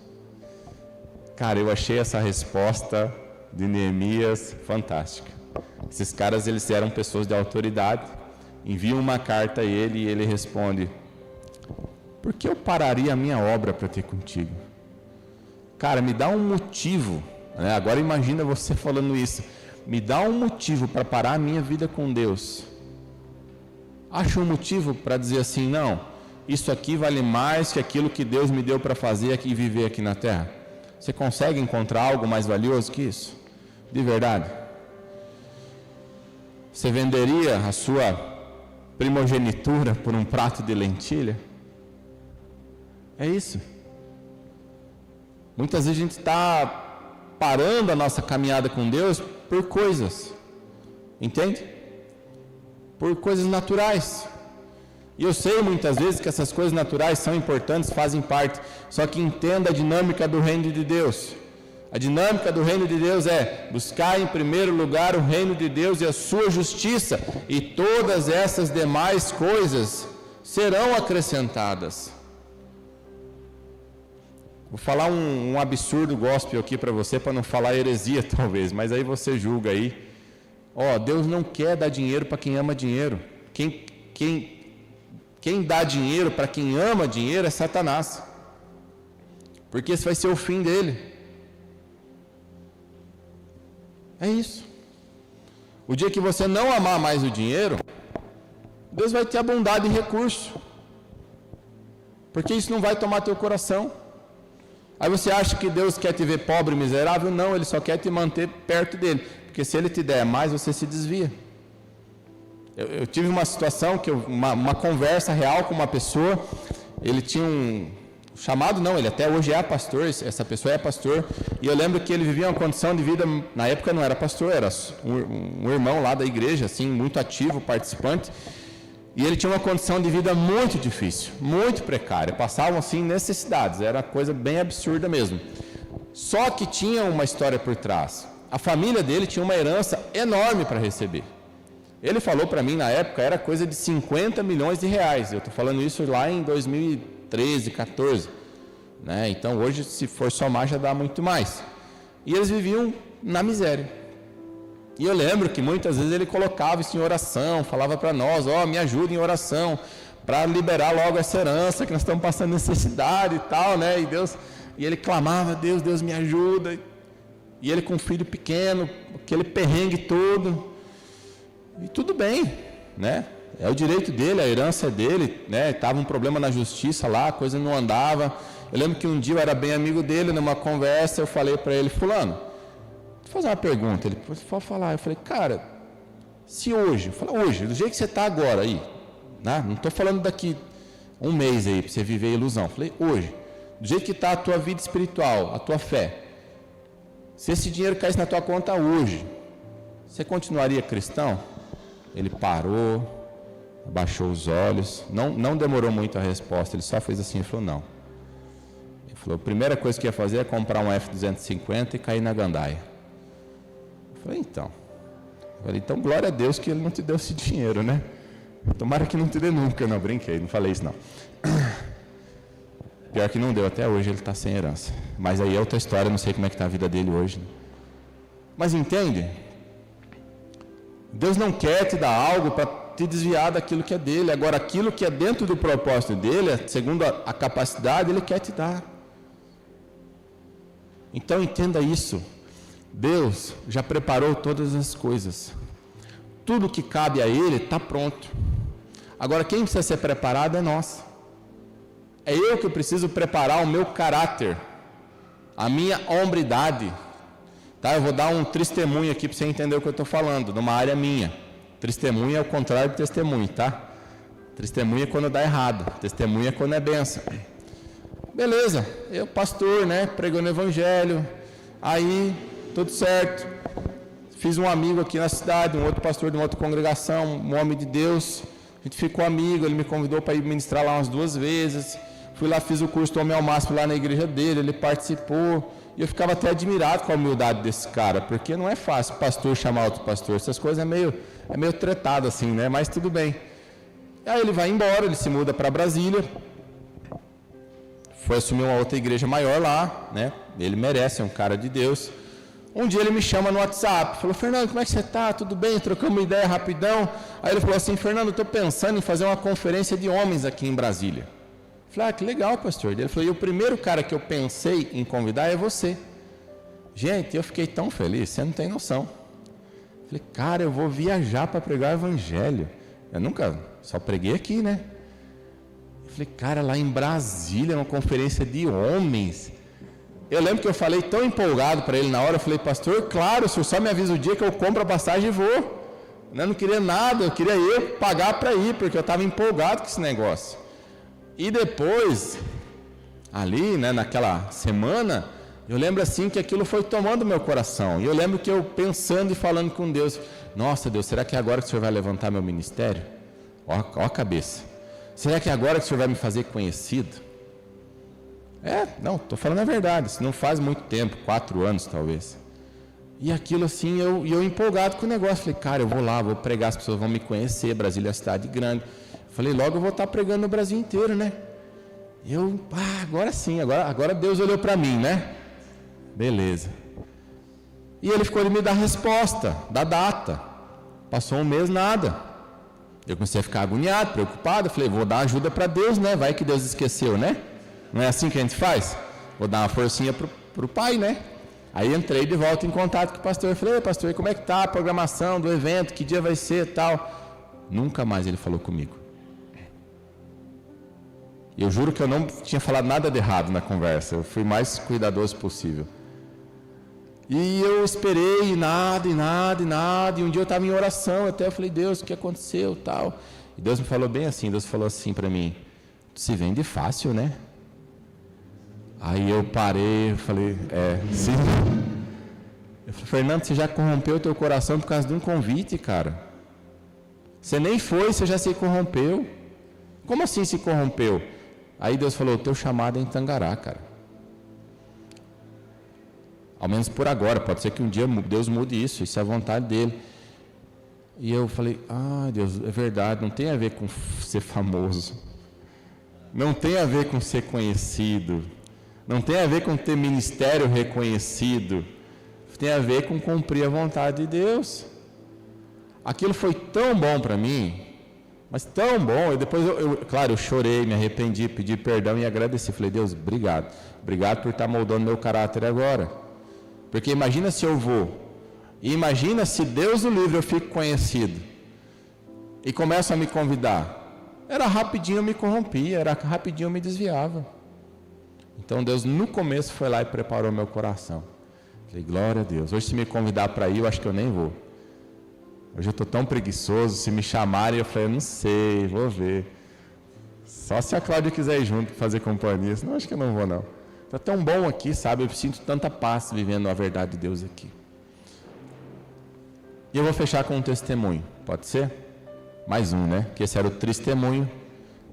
Cara, eu achei essa resposta de Neemias fantástica. Esses caras, eles eram pessoas de autoridade, enviam uma carta a ele e ele responde: por que eu pararia a minha obra para ter contigo? Cara, me dá um motivo, né? Agora imagina você falando isso: me dá um motivo para parar a minha vida com Deus. Acha um motivo para dizer assim, não, isso aqui vale mais que aquilo que Deus me deu para fazer aqui e viver aqui na terra? Você consegue encontrar algo mais valioso que isso? De verdade? Você venderia a sua primogenitura por um prato de lentilha? É isso. Muitas vezes a gente está parando a nossa caminhada com Deus por coisas, entende? Por coisas naturais. E eu sei muitas vezes que essas coisas naturais são importantes, fazem parte, só que entenda a dinâmica do reino de Deus. A dinâmica do reino de Deus é buscar em primeiro lugar o reino de Deus e a sua justiça, e todas essas demais coisas serão acrescentadas. Vou falar um absurdo gospel aqui para você, para não falar heresia talvez, mas aí você julga aí. Deus não quer dar dinheiro para quem ama dinheiro. Quem dá dinheiro para quem ama dinheiro é Satanás, porque esse vai ser o fim dele. É isso. O dia que você não amar mais o dinheiro, Deus vai te abundar de recurso, porque isso não vai tomar teu coração. Aí você acha que Deus quer te ver pobre e miserável? Não, Ele só quer te manter perto dele, porque se Ele te der mais, você se desvia. Eu tive uma situação, uma conversa real com uma pessoa. Ele tinha chamado, ele até hoje é pastor, essa pessoa é pastor, e eu lembro que ele vivia uma condição de vida, na época não era pastor, era um irmão lá da igreja, assim, muito ativo, participante, e ele tinha uma condição de vida muito difícil, muito precária, passavam assim necessidades, era coisa bem absurda mesmo. Só que tinha uma história por trás. A família dele tinha uma herança enorme para receber. Ele falou para mim na época, era coisa de 50 milhões de reais, eu estou falando isso lá em 2013, 14, né? Então hoje, se for somar, já dá muito mais. E eles viviam na miséria. E eu lembro que muitas vezes ele colocava isso em oração, falava para nós, me ajuda em oração, para liberar logo essa herança, que nós estamos passando necessidade e tal, né? E ele clamava, Deus me ajuda. E ele com um filho pequeno, aquele perrengue todo. E tudo bem, né? É o direito dele, a herança é dele, né? Estava um problema na justiça lá, a coisa não andava. Eu lembro que um dia eu era bem amigo dele, numa conversa, eu falei para ele, fulano, vou fazer uma pergunta. Ele pode falar. Eu falei, cara, se hoje, do jeito que você está agora aí, né? Não estou falando daqui um mês aí, para você viver a ilusão. Eu falei, hoje, do jeito que está a tua vida espiritual, a tua fé, se esse dinheiro caísse na tua conta hoje, você continuaria cristão? Ele parou, abaixou os olhos, não demorou muito a resposta, ele só fez assim e falou, não. Ele falou, a primeira coisa que ia fazer é comprar um F-250 e cair na gandaia. Eu falei, então glória a Deus que ele não te deu esse dinheiro, né? Tomara que não te dê nunca. Não, brinquei, não falei isso não. Pior que não deu, até hoje ele está sem herança. Mas aí é outra história, não sei como é que está a vida dele hoje. Mas entende? Deus não quer te dar algo para te desviar daquilo que é dele. Agora, aquilo que é dentro do propósito dele, segundo a capacidade, ele quer te dar. Então entenda isso. Deus já preparou todas as coisas. Tudo que cabe a ele está pronto. Agora, quem precisa ser preparado é nós. É eu que preciso preparar o meu caráter, a minha hombridade. Tá? Eu vou dar um testemunho aqui para você entender o que eu estou falando, numa área minha. Testemunho é o contrário de testemunho, tá? Testemunho é quando dá errado, testemunho é quando é benção. Beleza, eu pastor, né, pregando o evangelho, aí tudo certo. Fiz um amigo aqui na cidade, um outro pastor de uma outra congregação, um homem de Deus. A gente ficou amigo, ele me convidou para ir ministrar lá umas 2 vezes. Fui lá, fiz o curso do Homem ao Máximo lá na igreja dele, ele participou. E eu ficava até admirado com a humildade desse cara, porque não é fácil pastor chamar outro pastor, essas coisas é meio tretado assim, né? Mas tudo bem. Aí ele vai embora, ele se muda para Brasília, foi assumir uma outra igreja maior lá, né? Ele merece, é um cara de Deus. Um dia ele me chama no WhatsApp, falou, Fernando, como é que você está? Tudo bem? Trocamos uma ideia rapidão. Aí ele falou assim, Fernando, estou pensando em fazer uma conferência de homens aqui em Brasília. Eu falei, que legal, pastor. Ele falou, e o primeiro cara que eu pensei em convidar é você. Gente, eu fiquei tão feliz, você não tem noção. Eu falei, cara, eu vou viajar para pregar o evangelho. Eu nunca, só preguei aqui, né? Eu falei, cara, lá em Brasília, uma conferência de homens. Eu lembro que eu falei tão empolgado para ele na hora, eu falei, pastor, claro, o senhor só me avisa o dia que eu compro a passagem e vou. Eu não queria nada, eu queria eu pagar para ir, porque eu estava empolgado com esse negócio. E depois, ali, né, naquela semana, eu lembro assim que aquilo foi tomando meu coração. E eu lembro que eu pensando e falando com Deus, nossa Deus, será que é agora que o senhor vai levantar meu ministério? Ó a cabeça. Será que é agora que o senhor vai me fazer conhecido? Não, estou falando a verdade, isso não faz muito tempo, 4 anos talvez. E aquilo assim, eu empolgado com o negócio, falei, cara, eu vou lá, vou pregar, as pessoas vão me conhecer, Brasília é uma cidade grande. Falei, logo eu vou estar pregando no Brasil inteiro, né? E eu, agora sim, agora Deus olhou para mim, né? Beleza. E ele ficou de me dar resposta, da data. Passou um mês, nada. Eu comecei a ficar agoniado, preocupado, falei, vou dar ajuda para Deus, né? Vai que Deus esqueceu, né? Não é assim que a gente faz? Vou dar uma forcinha pro pai, né? Aí entrei de volta em contato com o pastor. Falei, pastor, como é que tá a programação do evento? Que dia vai ser e tal? Nunca mais ele falou comigo. Eu juro que eu não tinha falado nada de errado na conversa. Eu fui mais cuidadoso possível. E eu esperei, e nada. E um dia eu estava em oração, até eu falei, Deus, o que aconteceu, tal. E Deus me falou bem assim, Deus falou assim para mim, se vende fácil, né? Aí eu parei, eu falei, sim. Eu falei, Fernando, você já corrompeu o teu coração por causa de um convite, cara. Você nem foi, você já se corrompeu. Como assim se corrompeu? Aí Deus falou, o teu chamado é em Tangará, cara. Ao menos por agora, pode ser que um dia Deus mude isso é a vontade dele. E eu falei, Deus, é verdade, não tem a ver com ser famoso. Não tem a ver com ser conhecido. Não tem a ver com ter ministério reconhecido. Tem a ver com cumprir a vontade de Deus. Aquilo foi tão bom para mim, mas tão bom. E depois, claro, eu chorei, me arrependi, pedi perdão e agradeci. Falei, Deus, obrigado. Obrigado por estar moldando meu caráter agora. Porque imagina se eu vou. E imagina se Deus no livro eu fico conhecido. E começam a me convidar. Era rapidinho eu me corrompia, era rapidinho eu me desviava. Então Deus no começo foi lá e preparou meu coração. Falei, glória a Deus. Hoje se me convidar para ir, eu acho que eu nem vou. Hoje eu estou tão preguiçoso, se me chamarem, eu falei, eu não sei, vou ver. Só se a Cláudia quiser ir junto, fazer companhia, senão acho que eu não vou não. Está tão bom aqui, sabe? Eu sinto tanta paz vivendo a verdade de Deus aqui. E eu vou fechar com um testemunho, pode ser? Mais um, né? Que esse era o testemunho.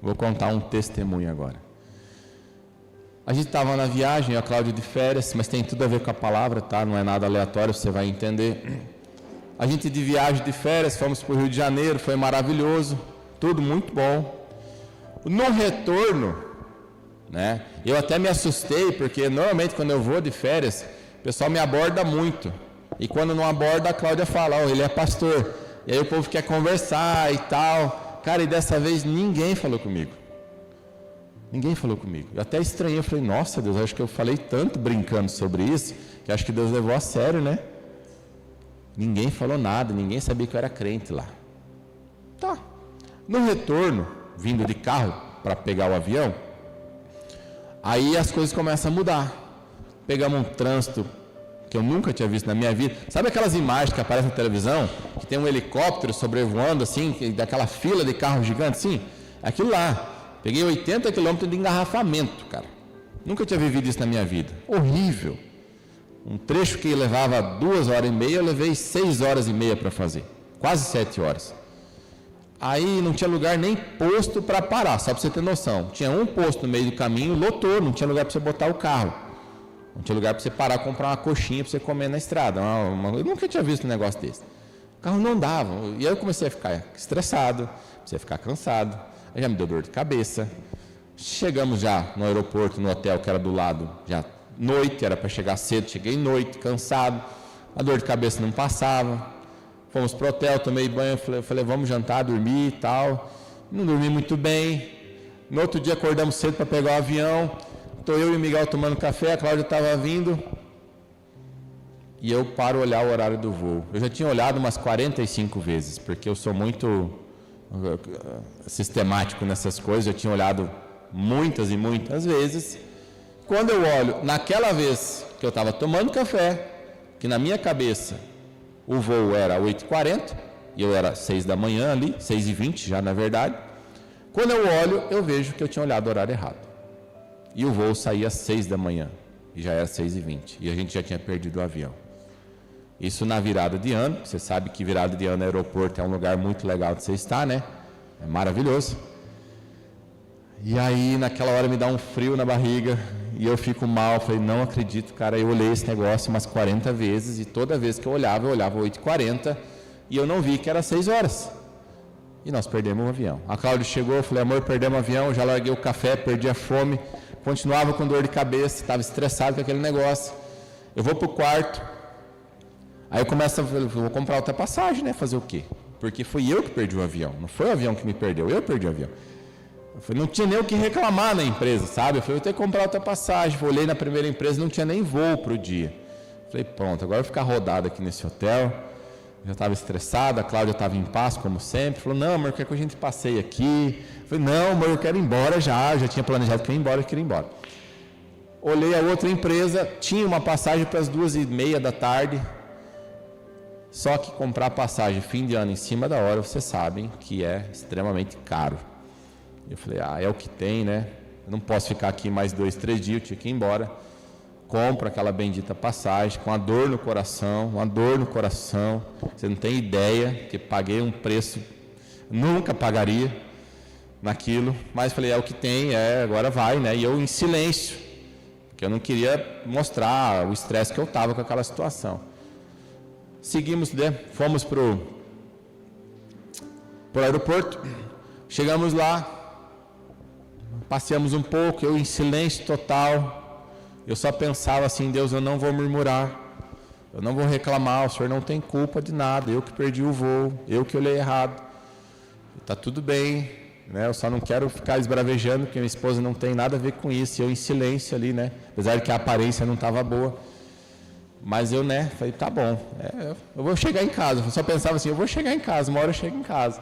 Vou contar um testemunho agora. A gente estava na viagem, a Cláudia de férias, mas tem tudo a ver com a palavra, tá? Não é nada aleatório, você vai entender. A gente de viagem de férias, fomos para o Rio de Janeiro, foi maravilhoso, tudo muito bom. No retorno, né? Eu até me assustei, porque normalmente quando eu vou de férias, o pessoal me aborda muito. E quando não aborda, a Cláudia fala, ele é pastor. E aí o povo quer conversar e tal. Cara, e dessa vez ninguém falou comigo. Ninguém falou comigo. Eu até estranhei, eu falei, nossa Deus, acho que eu falei tanto brincando sobre isso, que acho que Deus levou a sério, né? Ninguém falou nada, ninguém sabia que eu era crente lá. Tá. No retorno, vindo de carro para pegar o avião, aí as coisas começam a mudar. Pegamos um trânsito que eu nunca tinha visto na minha vida. Sabe aquelas imagens que aparecem na televisão, que tem um helicóptero sobrevoando assim, daquela fila de carro gigante assim? Aquilo lá. Peguei 80 quilômetros de engarrafamento, cara. Nunca tinha vivido isso na minha vida. Horrível. Um trecho que levava 2 horas e meia, eu levei 6 horas e meia para fazer. Quase 7 horas. Aí não tinha lugar nem posto para parar, só para você ter noção. Tinha um posto no meio do caminho, lotou, não tinha lugar para você botar o carro. Não tinha lugar para você parar, comprar uma coxinha para você comer na estrada. Eu nunca tinha visto um negócio desse. O carro não andava. E aí eu comecei a ficar estressado, comecei a ficar cansado. Aí já me deu dor de cabeça. Chegamos já no aeroporto, no hotel que era do lado, já noite, era para chegar cedo, cheguei noite, cansado, a dor de cabeça não passava. Fomos pro hotel, tomei banho, falei vamos jantar, dormir e tal. Não dormi muito bem. No outro dia acordamos cedo para pegar o avião. Estou eu e o Miguel tomando café, a Cláudia estava vindo. E eu paro olhar o horário do voo. Eu já tinha olhado umas 45 vezes, porque eu sou muito sistemático nessas coisas, eu tinha olhado muitas e muitas vezes. Quando eu olho, naquela vez que eu estava tomando café, que na minha cabeça o voo era 8h40, e eu era 6 da manhã ali, 6h20 já na verdade. Quando eu olho, eu vejo que eu tinha olhado o horário errado. E o voo saía às 6 da manhã, e já era 6h20, e a gente já tinha perdido o avião. Isso na virada de ano, você sabe que virada de ano no aeroporto é um lugar muito legal de você estar, né? É maravilhoso. E aí, naquela hora, me dá um frio na barriga e eu fico mal. Falei, não acredito, cara. Eu olhei esse negócio umas 40 vezes e toda vez que eu olhava 8h40 e eu não vi que era 6 horas. E nós perdemos o avião. A Cláudia chegou, eu falei, amor, perdemos o avião. Já larguei o café, perdi a fome, continuava com dor de cabeça, estava estressado com aquele negócio. Eu vou para o quarto, aí eu começo a vou comprar outra passagem, né? Fazer o quê? Porque fui eu que perdi o avião, não foi o avião que me perdeu, eu perdi o avião. Eu falei, não tinha nem o que reclamar na empresa, sabe? Eu falei, eu tenho que comprar outra passagem. Olhei na primeira empresa, não tinha nem voo para o dia. Eu falei, pronto, agora eu vou ficar rodado aqui nesse hotel. Eu já estava estressado, a Cláudia estava em paz, como sempre. Falou, não, amor, quer que a gente passeie aqui? Eu falei, não, amor, eu quero ir embora já tinha planejado que eu ia embora, eu queria ir embora. Olhei a outra empresa, tinha uma passagem para as 2h30 da tarde. Só que comprar passagem fim de ano em cima da hora, vocês sabem que é extremamente caro. Eu falei, é o que tem, né? Eu não posso ficar aqui mais 2, 3 dias, eu tinha que ir embora. Compro aquela bendita passagem, com uma dor no coração, Você não tem ideia, que paguei um preço, nunca pagaria naquilo. Mas falei, é o que tem, agora vai, né? E eu em silêncio, porque eu não queria mostrar o estresse que eu estava com aquela situação. Seguimos, né? Fomos para o aeroporto, chegamos lá, passeamos um pouco, eu em silêncio total. Eu só pensava assim, Deus, eu não vou murmurar, eu não vou reclamar, o Senhor não tem culpa de nada, eu que perdi o voo, eu que olhei errado, está tudo bem, né? Eu só não quero ficar esbravejando, porque minha esposa não tem nada a ver com isso, eu em silêncio ali, né? Apesar de que a aparência não estava boa, mas eu, né, falei, tá bom, eu vou chegar em casa, eu só pensava assim, eu vou chegar em casa, uma hora eu chego em casa.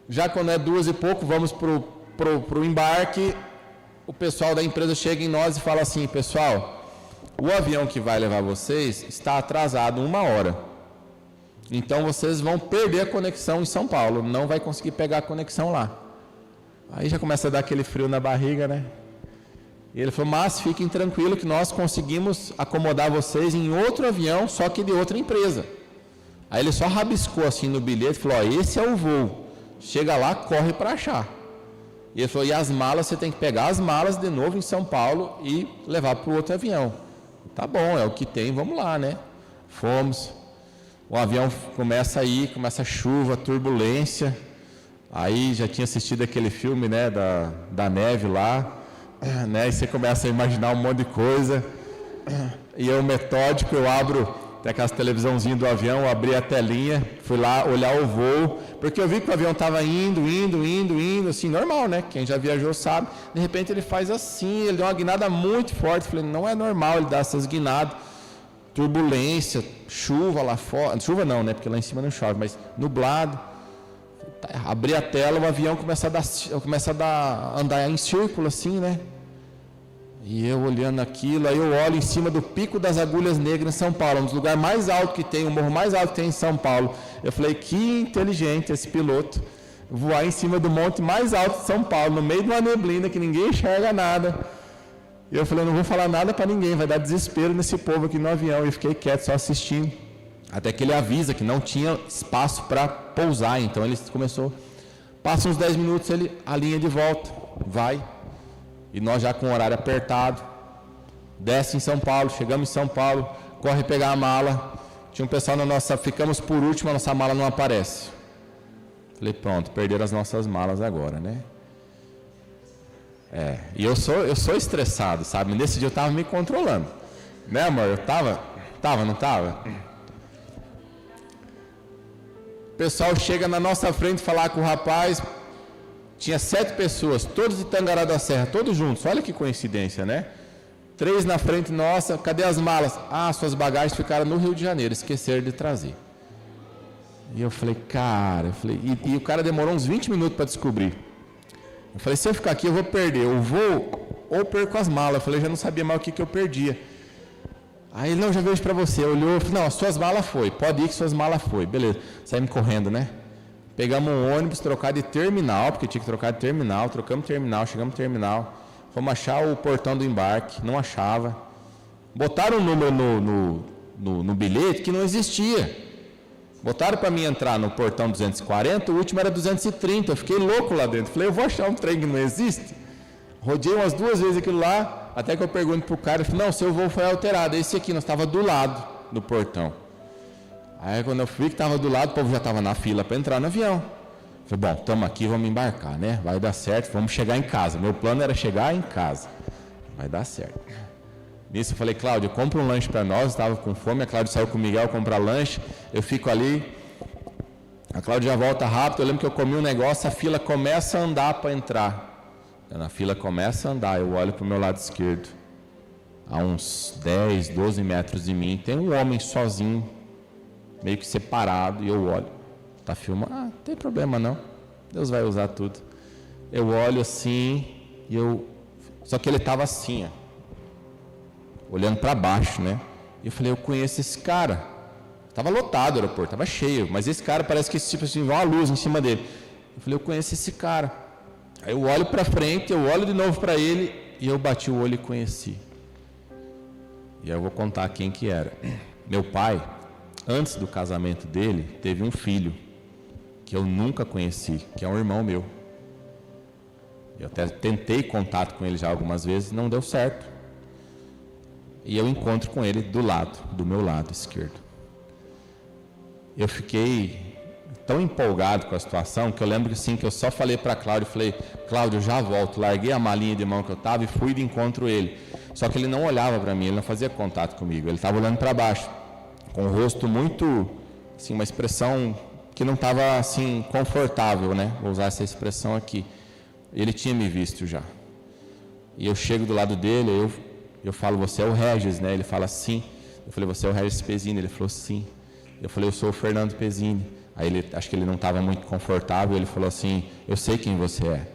Já quando é 2 e pouco, vamos pro embarque, o pessoal da empresa chega em nós e fala assim, pessoal, o avião que vai levar vocês está atrasado 1 hora. Então vocês vão perder a conexão em São Paulo, não vai conseguir pegar a conexão lá. Aí já começa a dar aquele frio na barriga, né? E ele falou, mas fiquem tranquilos que nós conseguimos acomodar vocês em outro avião, só que de outra empresa. Aí ele só rabiscou assim no bilhete e falou, esse é o voo. Chega lá, corre para achar. E ele falou, e as malas, você tem que pegar as malas de novo em São Paulo e levar para o outro avião. Tá bom, é o que tem, vamos lá, né? Fomos, o avião começa a ir, começa a chuva, turbulência. Aí já tinha assistido aquele filme, né, da neve lá, né? E você começa a imaginar um monte de coisa. E eu, metódico, eu abro aquelas televisãozinhas do avião, eu abri a telinha, fui lá olhar o voo, porque eu vi que o avião estava indo, assim, normal, né? Quem já viajou sabe. De repente ele faz assim, ele deu uma guinada muito forte. Falei, não é normal ele dar essas guinadas. Turbulência, chuva lá fora. Chuva não, né? Porque lá em cima não chove, mas nublado. Abri a tela, o avião começa a andar em círculo assim, né? E eu olhando aquilo, aí eu olho em cima do Pico das Agulhas Negras em São Paulo, um dos lugares mais altos que tem, o morro mais alto que tem em São Paulo. Eu falei, que inteligente esse piloto, voar em cima do monte mais alto de São Paulo, no meio de uma neblina que ninguém enxerga nada. E eu falei, não vou falar nada para ninguém, vai dar desespero nesse povo aqui no avião. E fiquei quieto, só assistindo. Até que ele avisa que não tinha espaço para pousar, então ele começou. Passa uns 10 minutos, ele alinha de volta, vai. E nós já com o horário apertado, desce em São Paulo, chegamos em São Paulo, corre pegar a mala. Tinha um pessoal na nossa, ficamos por último, a nossa mala não aparece. Falei, pronto, perderam as nossas malas agora, né? E eu sou estressado, sabe? Nesse dia eu estava me controlando. Né, amor? Eu estava, não estava? O pessoal chega na nossa frente falar com o rapaz. Tinha 7 pessoas, todos de Tangará da Serra, todos juntos. Olha que coincidência, né? 3 na frente nossa, cadê as malas? Suas bagagens ficaram no Rio de Janeiro, esqueceram de trazer. E eu falei, cara, e o cara demorou uns 20 minutos para descobrir. Eu falei, se eu ficar aqui eu vou perder, eu vou ou perco as malas. Eu falei, eu já não sabia mais o que eu perdia. Aí ele, não, já vejo para você. Olhou, eu falei, não, as suas malas foi, pode ir que suas malas foi. Beleza, saímos correndo, né? Pegamos um ônibus, trocar de terminal, porque tinha que trocar de terminal, trocamos terminal, chegamos no terminal, fomos achar o portão do embarque, não achava. Botaram um número no bilhete que não existia. Botaram para mim entrar no portão 240, o último era 230, eu fiquei louco lá dentro. Falei, eu vou achar um trem que não existe. Rodei umas 2 vezes aquilo lá, até que eu pergunto pro cara, ele falou, não, seu voo foi alterado, esse aqui, nós estava do lado do portão. Aí quando eu fui que estava do lado, o povo já estava na fila para entrar no avião. Falei, bom, estamos aqui, vamos embarcar, né? Vai dar certo, vamos chegar em casa. Meu plano era chegar em casa. Vai dar certo. Nisso eu falei, Cláudio, compra um lanche para nós, estava com fome, a Cláudia saiu com o Miguel comprar lanche, eu fico ali, a Cláudia já volta rápido, eu lembro que eu comi um negócio, a fila começa a andar para entrar. A fila começa a andar, eu olho para o meu lado esquerdo, a uns 10, 12 metros de mim, tem um homem sozinho, meio que separado, e eu olho, tá filmando? Ah, não tem problema não, Deus vai usar tudo. Eu olho assim, só que ele estava assim, ó, olhando para baixo, né? E eu falei, eu conheço esse cara. Estava lotado o aeroporto, estava cheio, mas esse cara parece que tipo assim, vai uma luz em cima dele. Eu falei, eu conheço esse cara. Aí eu olho para frente, eu olho de novo para ele e eu bati o olho e conheci. E aí eu vou contar quem que era. Meu pai, antes do casamento dele, teve um filho que eu nunca conheci, que é um irmão meu. Eu até tentei contato com ele já algumas vezes, não deu certo. E eu encontro com ele do meu lado esquerdo. Eu fiquei tão empolgado com a situação que eu lembro que, assim, que eu só falei para Cláudio, falei, Cláudio, eu já volto. Larguei a malinha de mão que eu estava e fui de encontro ele. Só que ele não olhava para mim, ele não fazia contato comigo, ele estava olhando para baixo, com o rosto muito, assim, uma expressão que não estava assim confortável, né? Vou usar essa expressão aqui. Ele tinha me visto já. E eu chego do lado dele, eu falo, você é o Regis, né? Ele fala, sim. Eu falei, você é o Regis Pezzini? Ele falou, sim. Eu falei, eu sou o Fernando Pezzini. Aí acho que ele não estava muito confortável, ele falou assim, eu sei quem você é.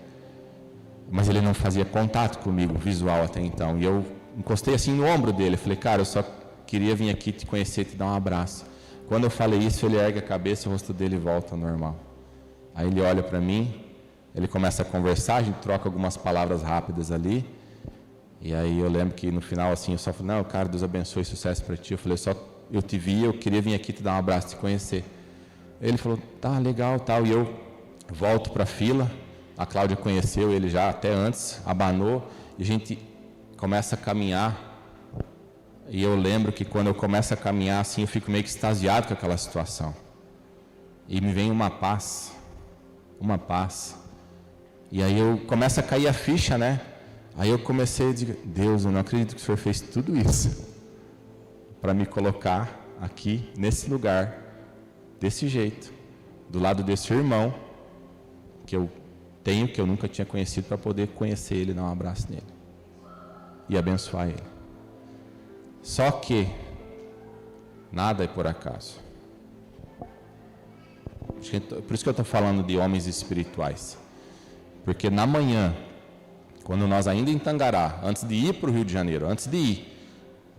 Mas ele não fazia contato comigo, visual até então. E eu encostei assim no ombro dele, eu falei, cara, eu só queria vir aqui te conhecer, te dar um abraço. Quando eu falei isso, ele ergue a cabeça e o rosto dele volta ao normal. Aí ele olha para mim, ele começa a conversar, a gente troca algumas palavras rápidas ali. E aí eu lembro que no final, assim, eu só falei, não, cara, Deus abençoe, sucesso para ti. Eu falei, eu te vi, eu queria vir aqui te dar um abraço, te conhecer. Ele falou, tá, legal, tal. E eu volto para a fila, a Cláudia conheceu ele já até antes, abanou, e a gente começa a caminhar. E eu lembro que quando eu começo a caminhar, assim, eu fico meio que extasiado com aquela situação. E me vem uma paz. E aí eu começo a cair a ficha, né? Aí eu comecei a dizer, Deus, eu não acredito que o Senhor fez tudo isso para me colocar aqui, nesse lugar, desse jeito, do lado desse irmão que eu tenho, que eu nunca tinha conhecido, para poder conhecer ele, dar um abraço nele e abençoar ele. Só que nada é por acaso. Por isso que eu estou falando de homens espirituais, porque na manhã, quando nós ainda em Tangará, antes de ir para o Rio de Janeiro,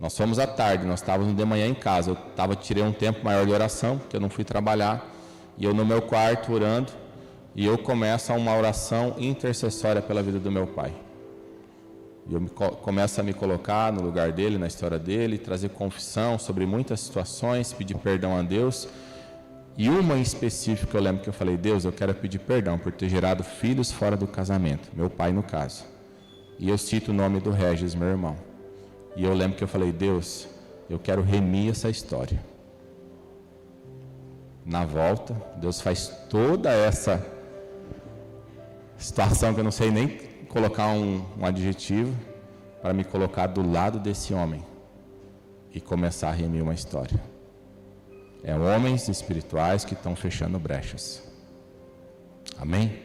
nós fomos à tarde, nós estávamos de manhã em casa, tirei um tempo maior de oração, porque eu não fui trabalhar, e eu no meu quarto orando, e eu começo uma oração intercessória pela vida do meu pai. E eu começo a me colocar no lugar dele, na história dele, trazer confissão sobre muitas situações, pedir perdão a Deus. E uma em específico eu lembro que eu falei, Deus, eu quero pedir perdão por ter gerado filhos fora do casamento, meu pai no caso. E eu cito o nome do Regis, meu irmão. E eu lembro que eu falei, Deus, eu quero remir essa história. Na volta, Deus faz toda essa situação que eu não sei nem colocar um adjetivo, para me colocar do lado desse homem e começar a remir uma história. É homens espirituais que estão fechando brechas. Amém?